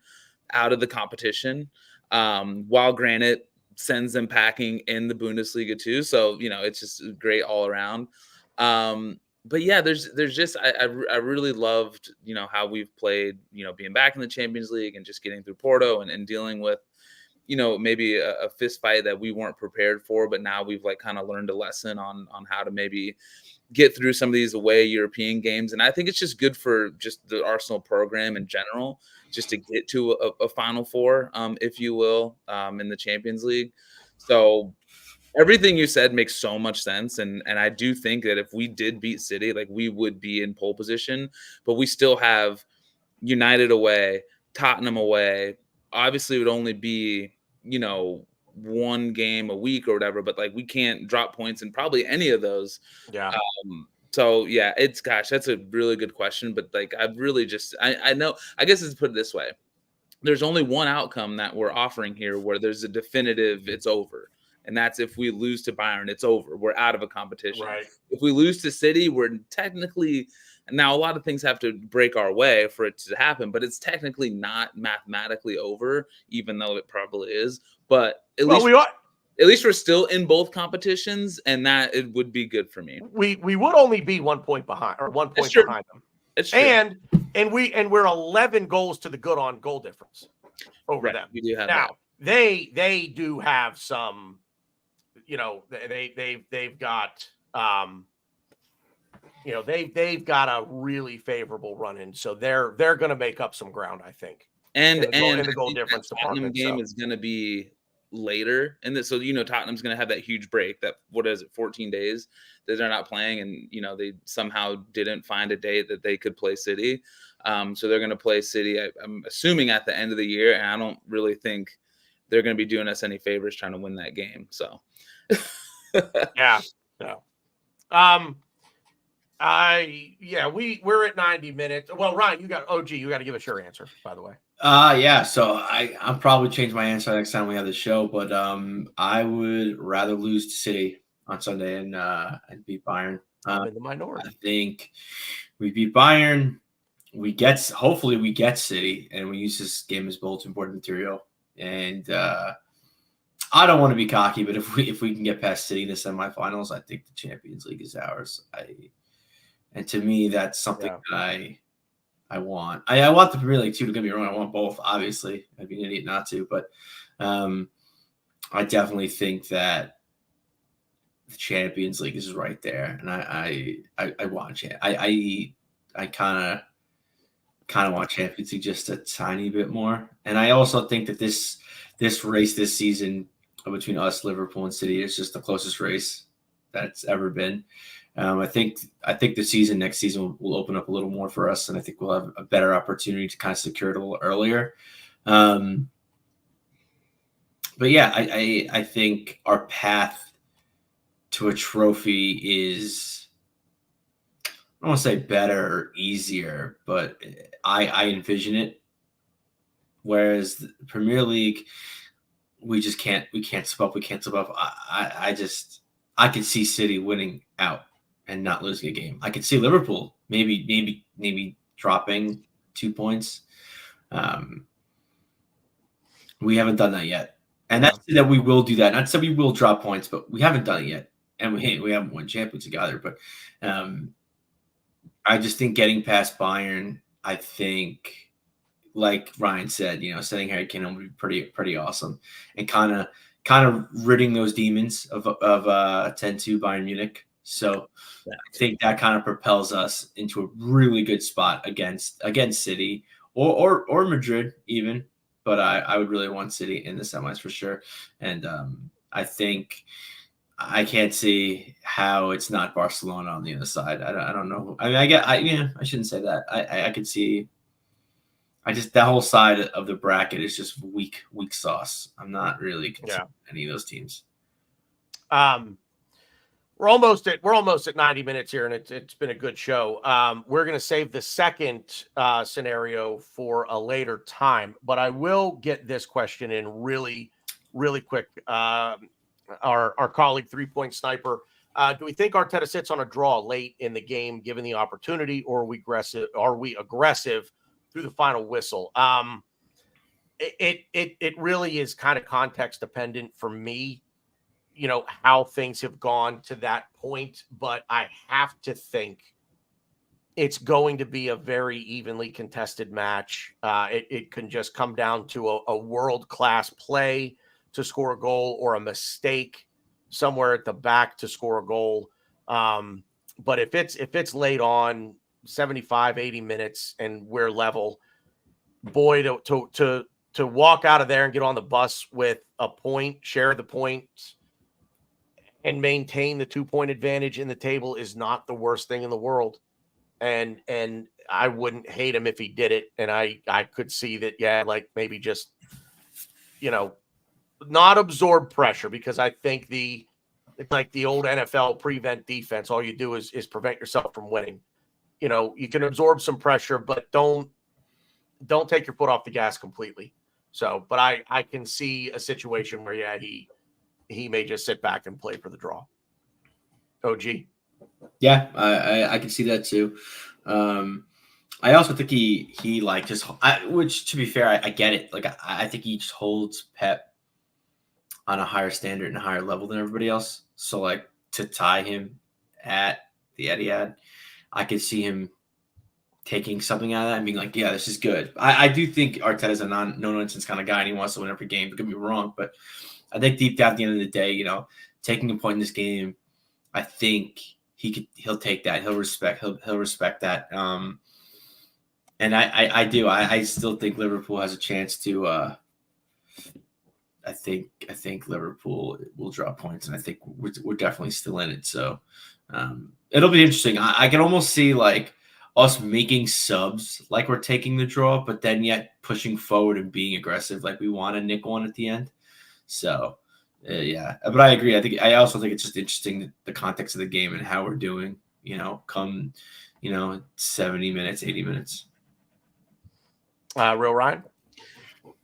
out of the competition. While granted sends them packing in the Bundesliga too, so it's just great all around. But yeah, there's just I really loved how we've played, being back in the Champions League and just getting through Porto and dealing with maybe a fist fight that we weren't prepared for, but now we've like kind of learned a lesson on how to maybe get through some of these away European games. And I think it's just good for just the Arsenal program in general, just to get to a Final Four, if you will, in the Champions League. So everything you said makes so much sense. And I do think that if we did beat City, like we would be in pole position, but we still have United away, Tottenham away. Obviously it would only be, one game a week or whatever, but like we can't drop points in probably any of those. Yeah. So yeah, that's a really good question. But like, I've really just, I know, I guess let's put it this way. There's only one outcome that we're offering here where there's a definitive, it's over. And that's if we lose to Bayern, it's over. We're out of a competition. Right. If we lose to City, we're technically, now a lot of things have to break our way for it to happen, but it's technically not mathematically over, even though it probably is. But at least we're still in both competitions, and that it would be good for me. We would only be 1 point behind, or 1 point behind them. It's true. And we're 11 goals to the good on goal difference over them. We do have now that. they do have some, they've got they've got a really favorable run in, so they're going to make up some ground, I think. And the goal difference department game is going to be later, and so Tottenham's going to have that huge break. That 14 days that they're not playing, and they somehow didn't find a date that they could play City. So they're going to play City. I'm assuming at the end of the year, and I don't really think they're going to be doing us any favors trying to win that game. So yeah, no. We're at 90 minutes. Well, Ryan, you got to give us your answer, by the way. Yeah. So I'll probably change my answer next time we have the show, but I would rather lose to City on Sunday and beat Bayern. I'm in the minority. I think we beat Bayern. Hopefully we get City, and we use this game as bulletin board material. And I don't want to be cocky, but if we can get past City in the semifinals, I think the Champions League is ours. And to me, that's something that I want. I want the Premier League too. Don't get me wrong. I want both. Obviously, I'd be an idiot not to. But I definitely think that the Champions League is right there, and I want it. I kind of want Champions League just a tiny bit more. And I also think that this race this season between us, Liverpool, and City is just the closest race that's ever been. I think the next season will open up a little more for us, and I think we'll have a better opportunity to kind of secure it a little earlier. But yeah, I think our path to a trophy is, I don't want to say better or easier, but I envision it. Whereas the Premier League, we can't slip up. I could see City winning out and not losing a game. I could see Liverpool maybe dropping 2 points. We haven't done that yet. And that's that we will do that. Not that we will drop points, but we haven't done it yet. And we haven't won Champions League either. But I just think getting past Bayern, I think, like Ryan said, sending Harry Kane would be pretty awesome, and kind of ridding those demons of 10-2 Bayern Munich. So I think that kind of propels us into a really good spot against City or Madrid even. But I would really want City in the semis for sure. And I think I can't see how it's not Barcelona on the other side. I don't know. I mean, I shouldn't say that. I could see. That whole side of the bracket is just weak sauce. I'm not really considering any of those teams. We're almost at 90 minutes here, and it's been a good show. We're going to save the second scenario for a later time, but I will get this question in really, really quick. Our colleague 3-point sniper. Do we think Arteta sits on a draw late in the game, given the opportunity, or are we aggressive through the final whistle? It really is kind of context dependent for me, how things have gone to that point, but I have to think it's going to be a very evenly contested match. It can just come down to a world-class play to score a goal or a mistake somewhere at the back to score a goal. But if it's late on 75, 80 minutes and we're level, boy, to walk out of there and get on the bus with a point, share the points, and maintain the 2-point advantage in the table is not the worst thing in the world. And I wouldn't hate him if he did it. And I could see that, like maybe just, not absorb pressure, because I think it's like the old NFL prevent defense. All you do is prevent yourself from winning. You can absorb some pressure, but don't take your foot off the gas completely. So, but I can see a situation where, he may just sit back and play for the draw. OG. Yeah, I can see that too. I also think he like just, which to be fair, I get it. Like I think he just holds Pep on a higher standard and a higher level than everybody else. So like to tie him at the Etihad, I could see him taking something out of that and being like, yeah, this is good. I do think Arteta's a no-nonsense kind of guy and he wants to win every game. Don't get me wrong, but I think deep down at the end of the day, taking a point in this game, I think he'll take that. He'll respect that. And I do. I still think Liverpool has a chance to I think Liverpool will draw points, and I think we're definitely still in it. So it'll be interesting. I can almost see like us making subs like we're taking the draw, but then yet pushing forward and being aggressive like we want to nick one at the end. So yeah, but I agree. I also think it's just interesting the context of the game and how we're doing. Come 70 minutes, 80 minutes. Real Ryan.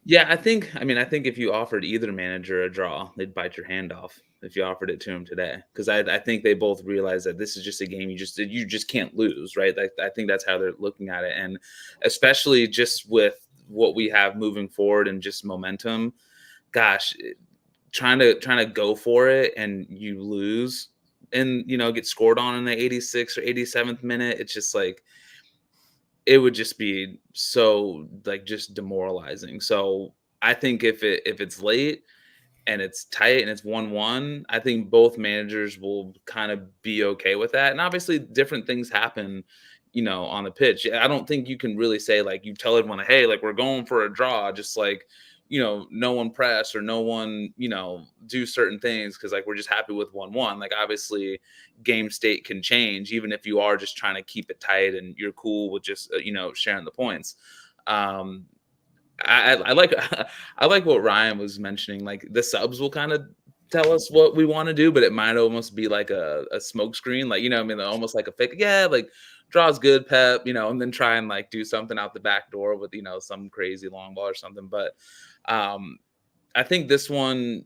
Yeah, I think if you offered either manager a draw, they'd bite your hand off if you offered it to him today. Because I think they both realize that this is just a game you just can't lose, right? I think that's how they're looking at it. And especially just with what we have moving forward and just momentum, gosh, trying to go for it and you lose and get scored on in the 86th or 87th minute, it's just like it would just be so like just demoralizing. So I think if it's late and it's tight and it's 1-1, I think both managers will kind of be okay with that. And obviously different things happen, on the pitch. I don't think you can really say like you tell everyone, hey, like we're going for a draw, just like, no one press or no one, do certain things because like we're just happy with 1-1. Like obviously game state can change even if you are just trying to keep it tight and you're cool with just sharing the points. I like I like what Ryan was mentioning. Like the subs will kind of tell us what we want to do, but it might almost be like a smoke screen, like almost like a fake. Yeah, like draw's good, Pep, and then try and like do something out the back door with some crazy long ball or something. But I think this one,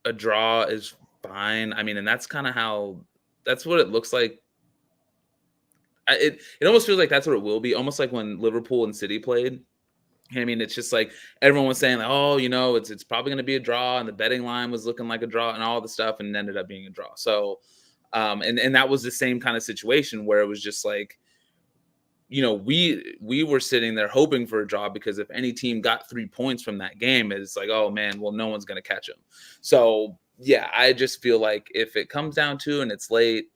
a draw is fine. I mean, and that's kind of that's what it looks like. It almost feels like that's what it will be. Almost like when Liverpool and City played. I mean, it's just like everyone was saying, like, oh, it's probably going to be a draw, and the betting line was looking like a draw, and all the stuff, and it ended up being a draw. So, and that was the same kind of situation where it was just like, we were sitting there hoping for a draw because if any team got 3 points from that game, it's like, oh man, well, no one's going to catch them. So yeah, I just feel like if it comes down to and it's late,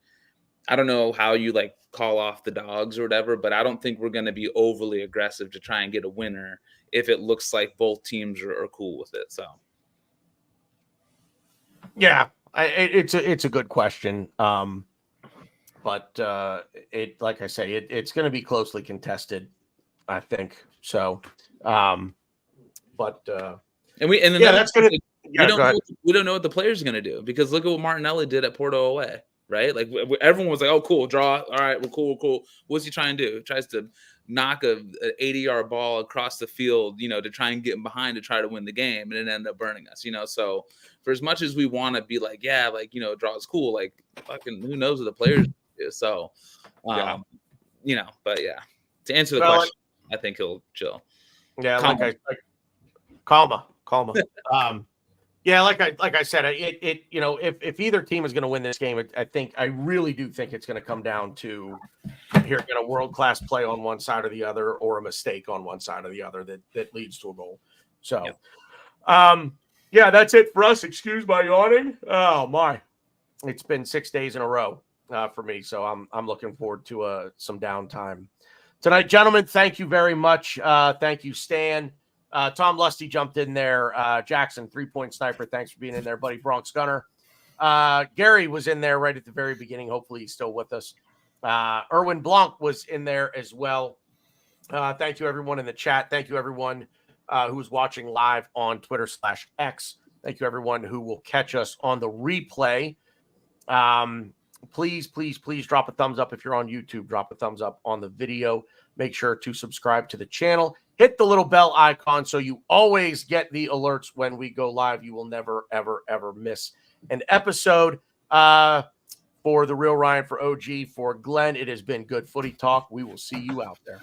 I don't know how you like call off the dogs or whatever, but I don't think we're going to be overly aggressive to try and get a winner if it looks like both teams are cool with it. So yeah, it's a good question. But it, like I say, it's going to be closely contested, I think. So, that's going to we don't know what the players are going to do, because look at what Martinelli did at Porto away, right? Like everyone was like, "Oh, cool, draw. All right, we're cool. What's he trying to do? He tries to knock an 80-yard ball across the field, to try and get him behind to try to win the game, and it ended up burning us, So for as much as we want to be like, yeah, like draw is cool, like fucking who knows what the players do? So, but yeah, to answer the question, I think he'll chill. Yeah, calma. Yeah, like I said, if either team is going to win this game, I really do think it's going to come down to here a world-class play on one side or the other, or a mistake on one side or the other that leads to a goal. So, yeah, that's it for us. Excuse my yawning. Oh my, it's been 6 days in a row for me, so I'm looking forward to some downtime tonight, gentlemen. Thank you very much. Thank you, Stan. Tom Lusty jumped in there. Jackson, 3-point sniper. Thanks for being in there, buddy. Bronx Gunner. Gary was in there right at the very beginning. Hopefully he's still with us. Erwin Blanc was in there as well. Thank you, everyone in the chat. Thank you, everyone who's watching live on Twitter/X. Thank you, everyone who will catch us on the replay. Please drop a thumbs up if you're on YouTube. Drop a thumbs up on the video. Make sure to subscribe to the channel. Hit the little bell icon so you always get the alerts when we go live. You will never, ever, ever miss an episode. For the Real Ryan, for OG, for Glenn, it has been good footy talk. We will see you out there.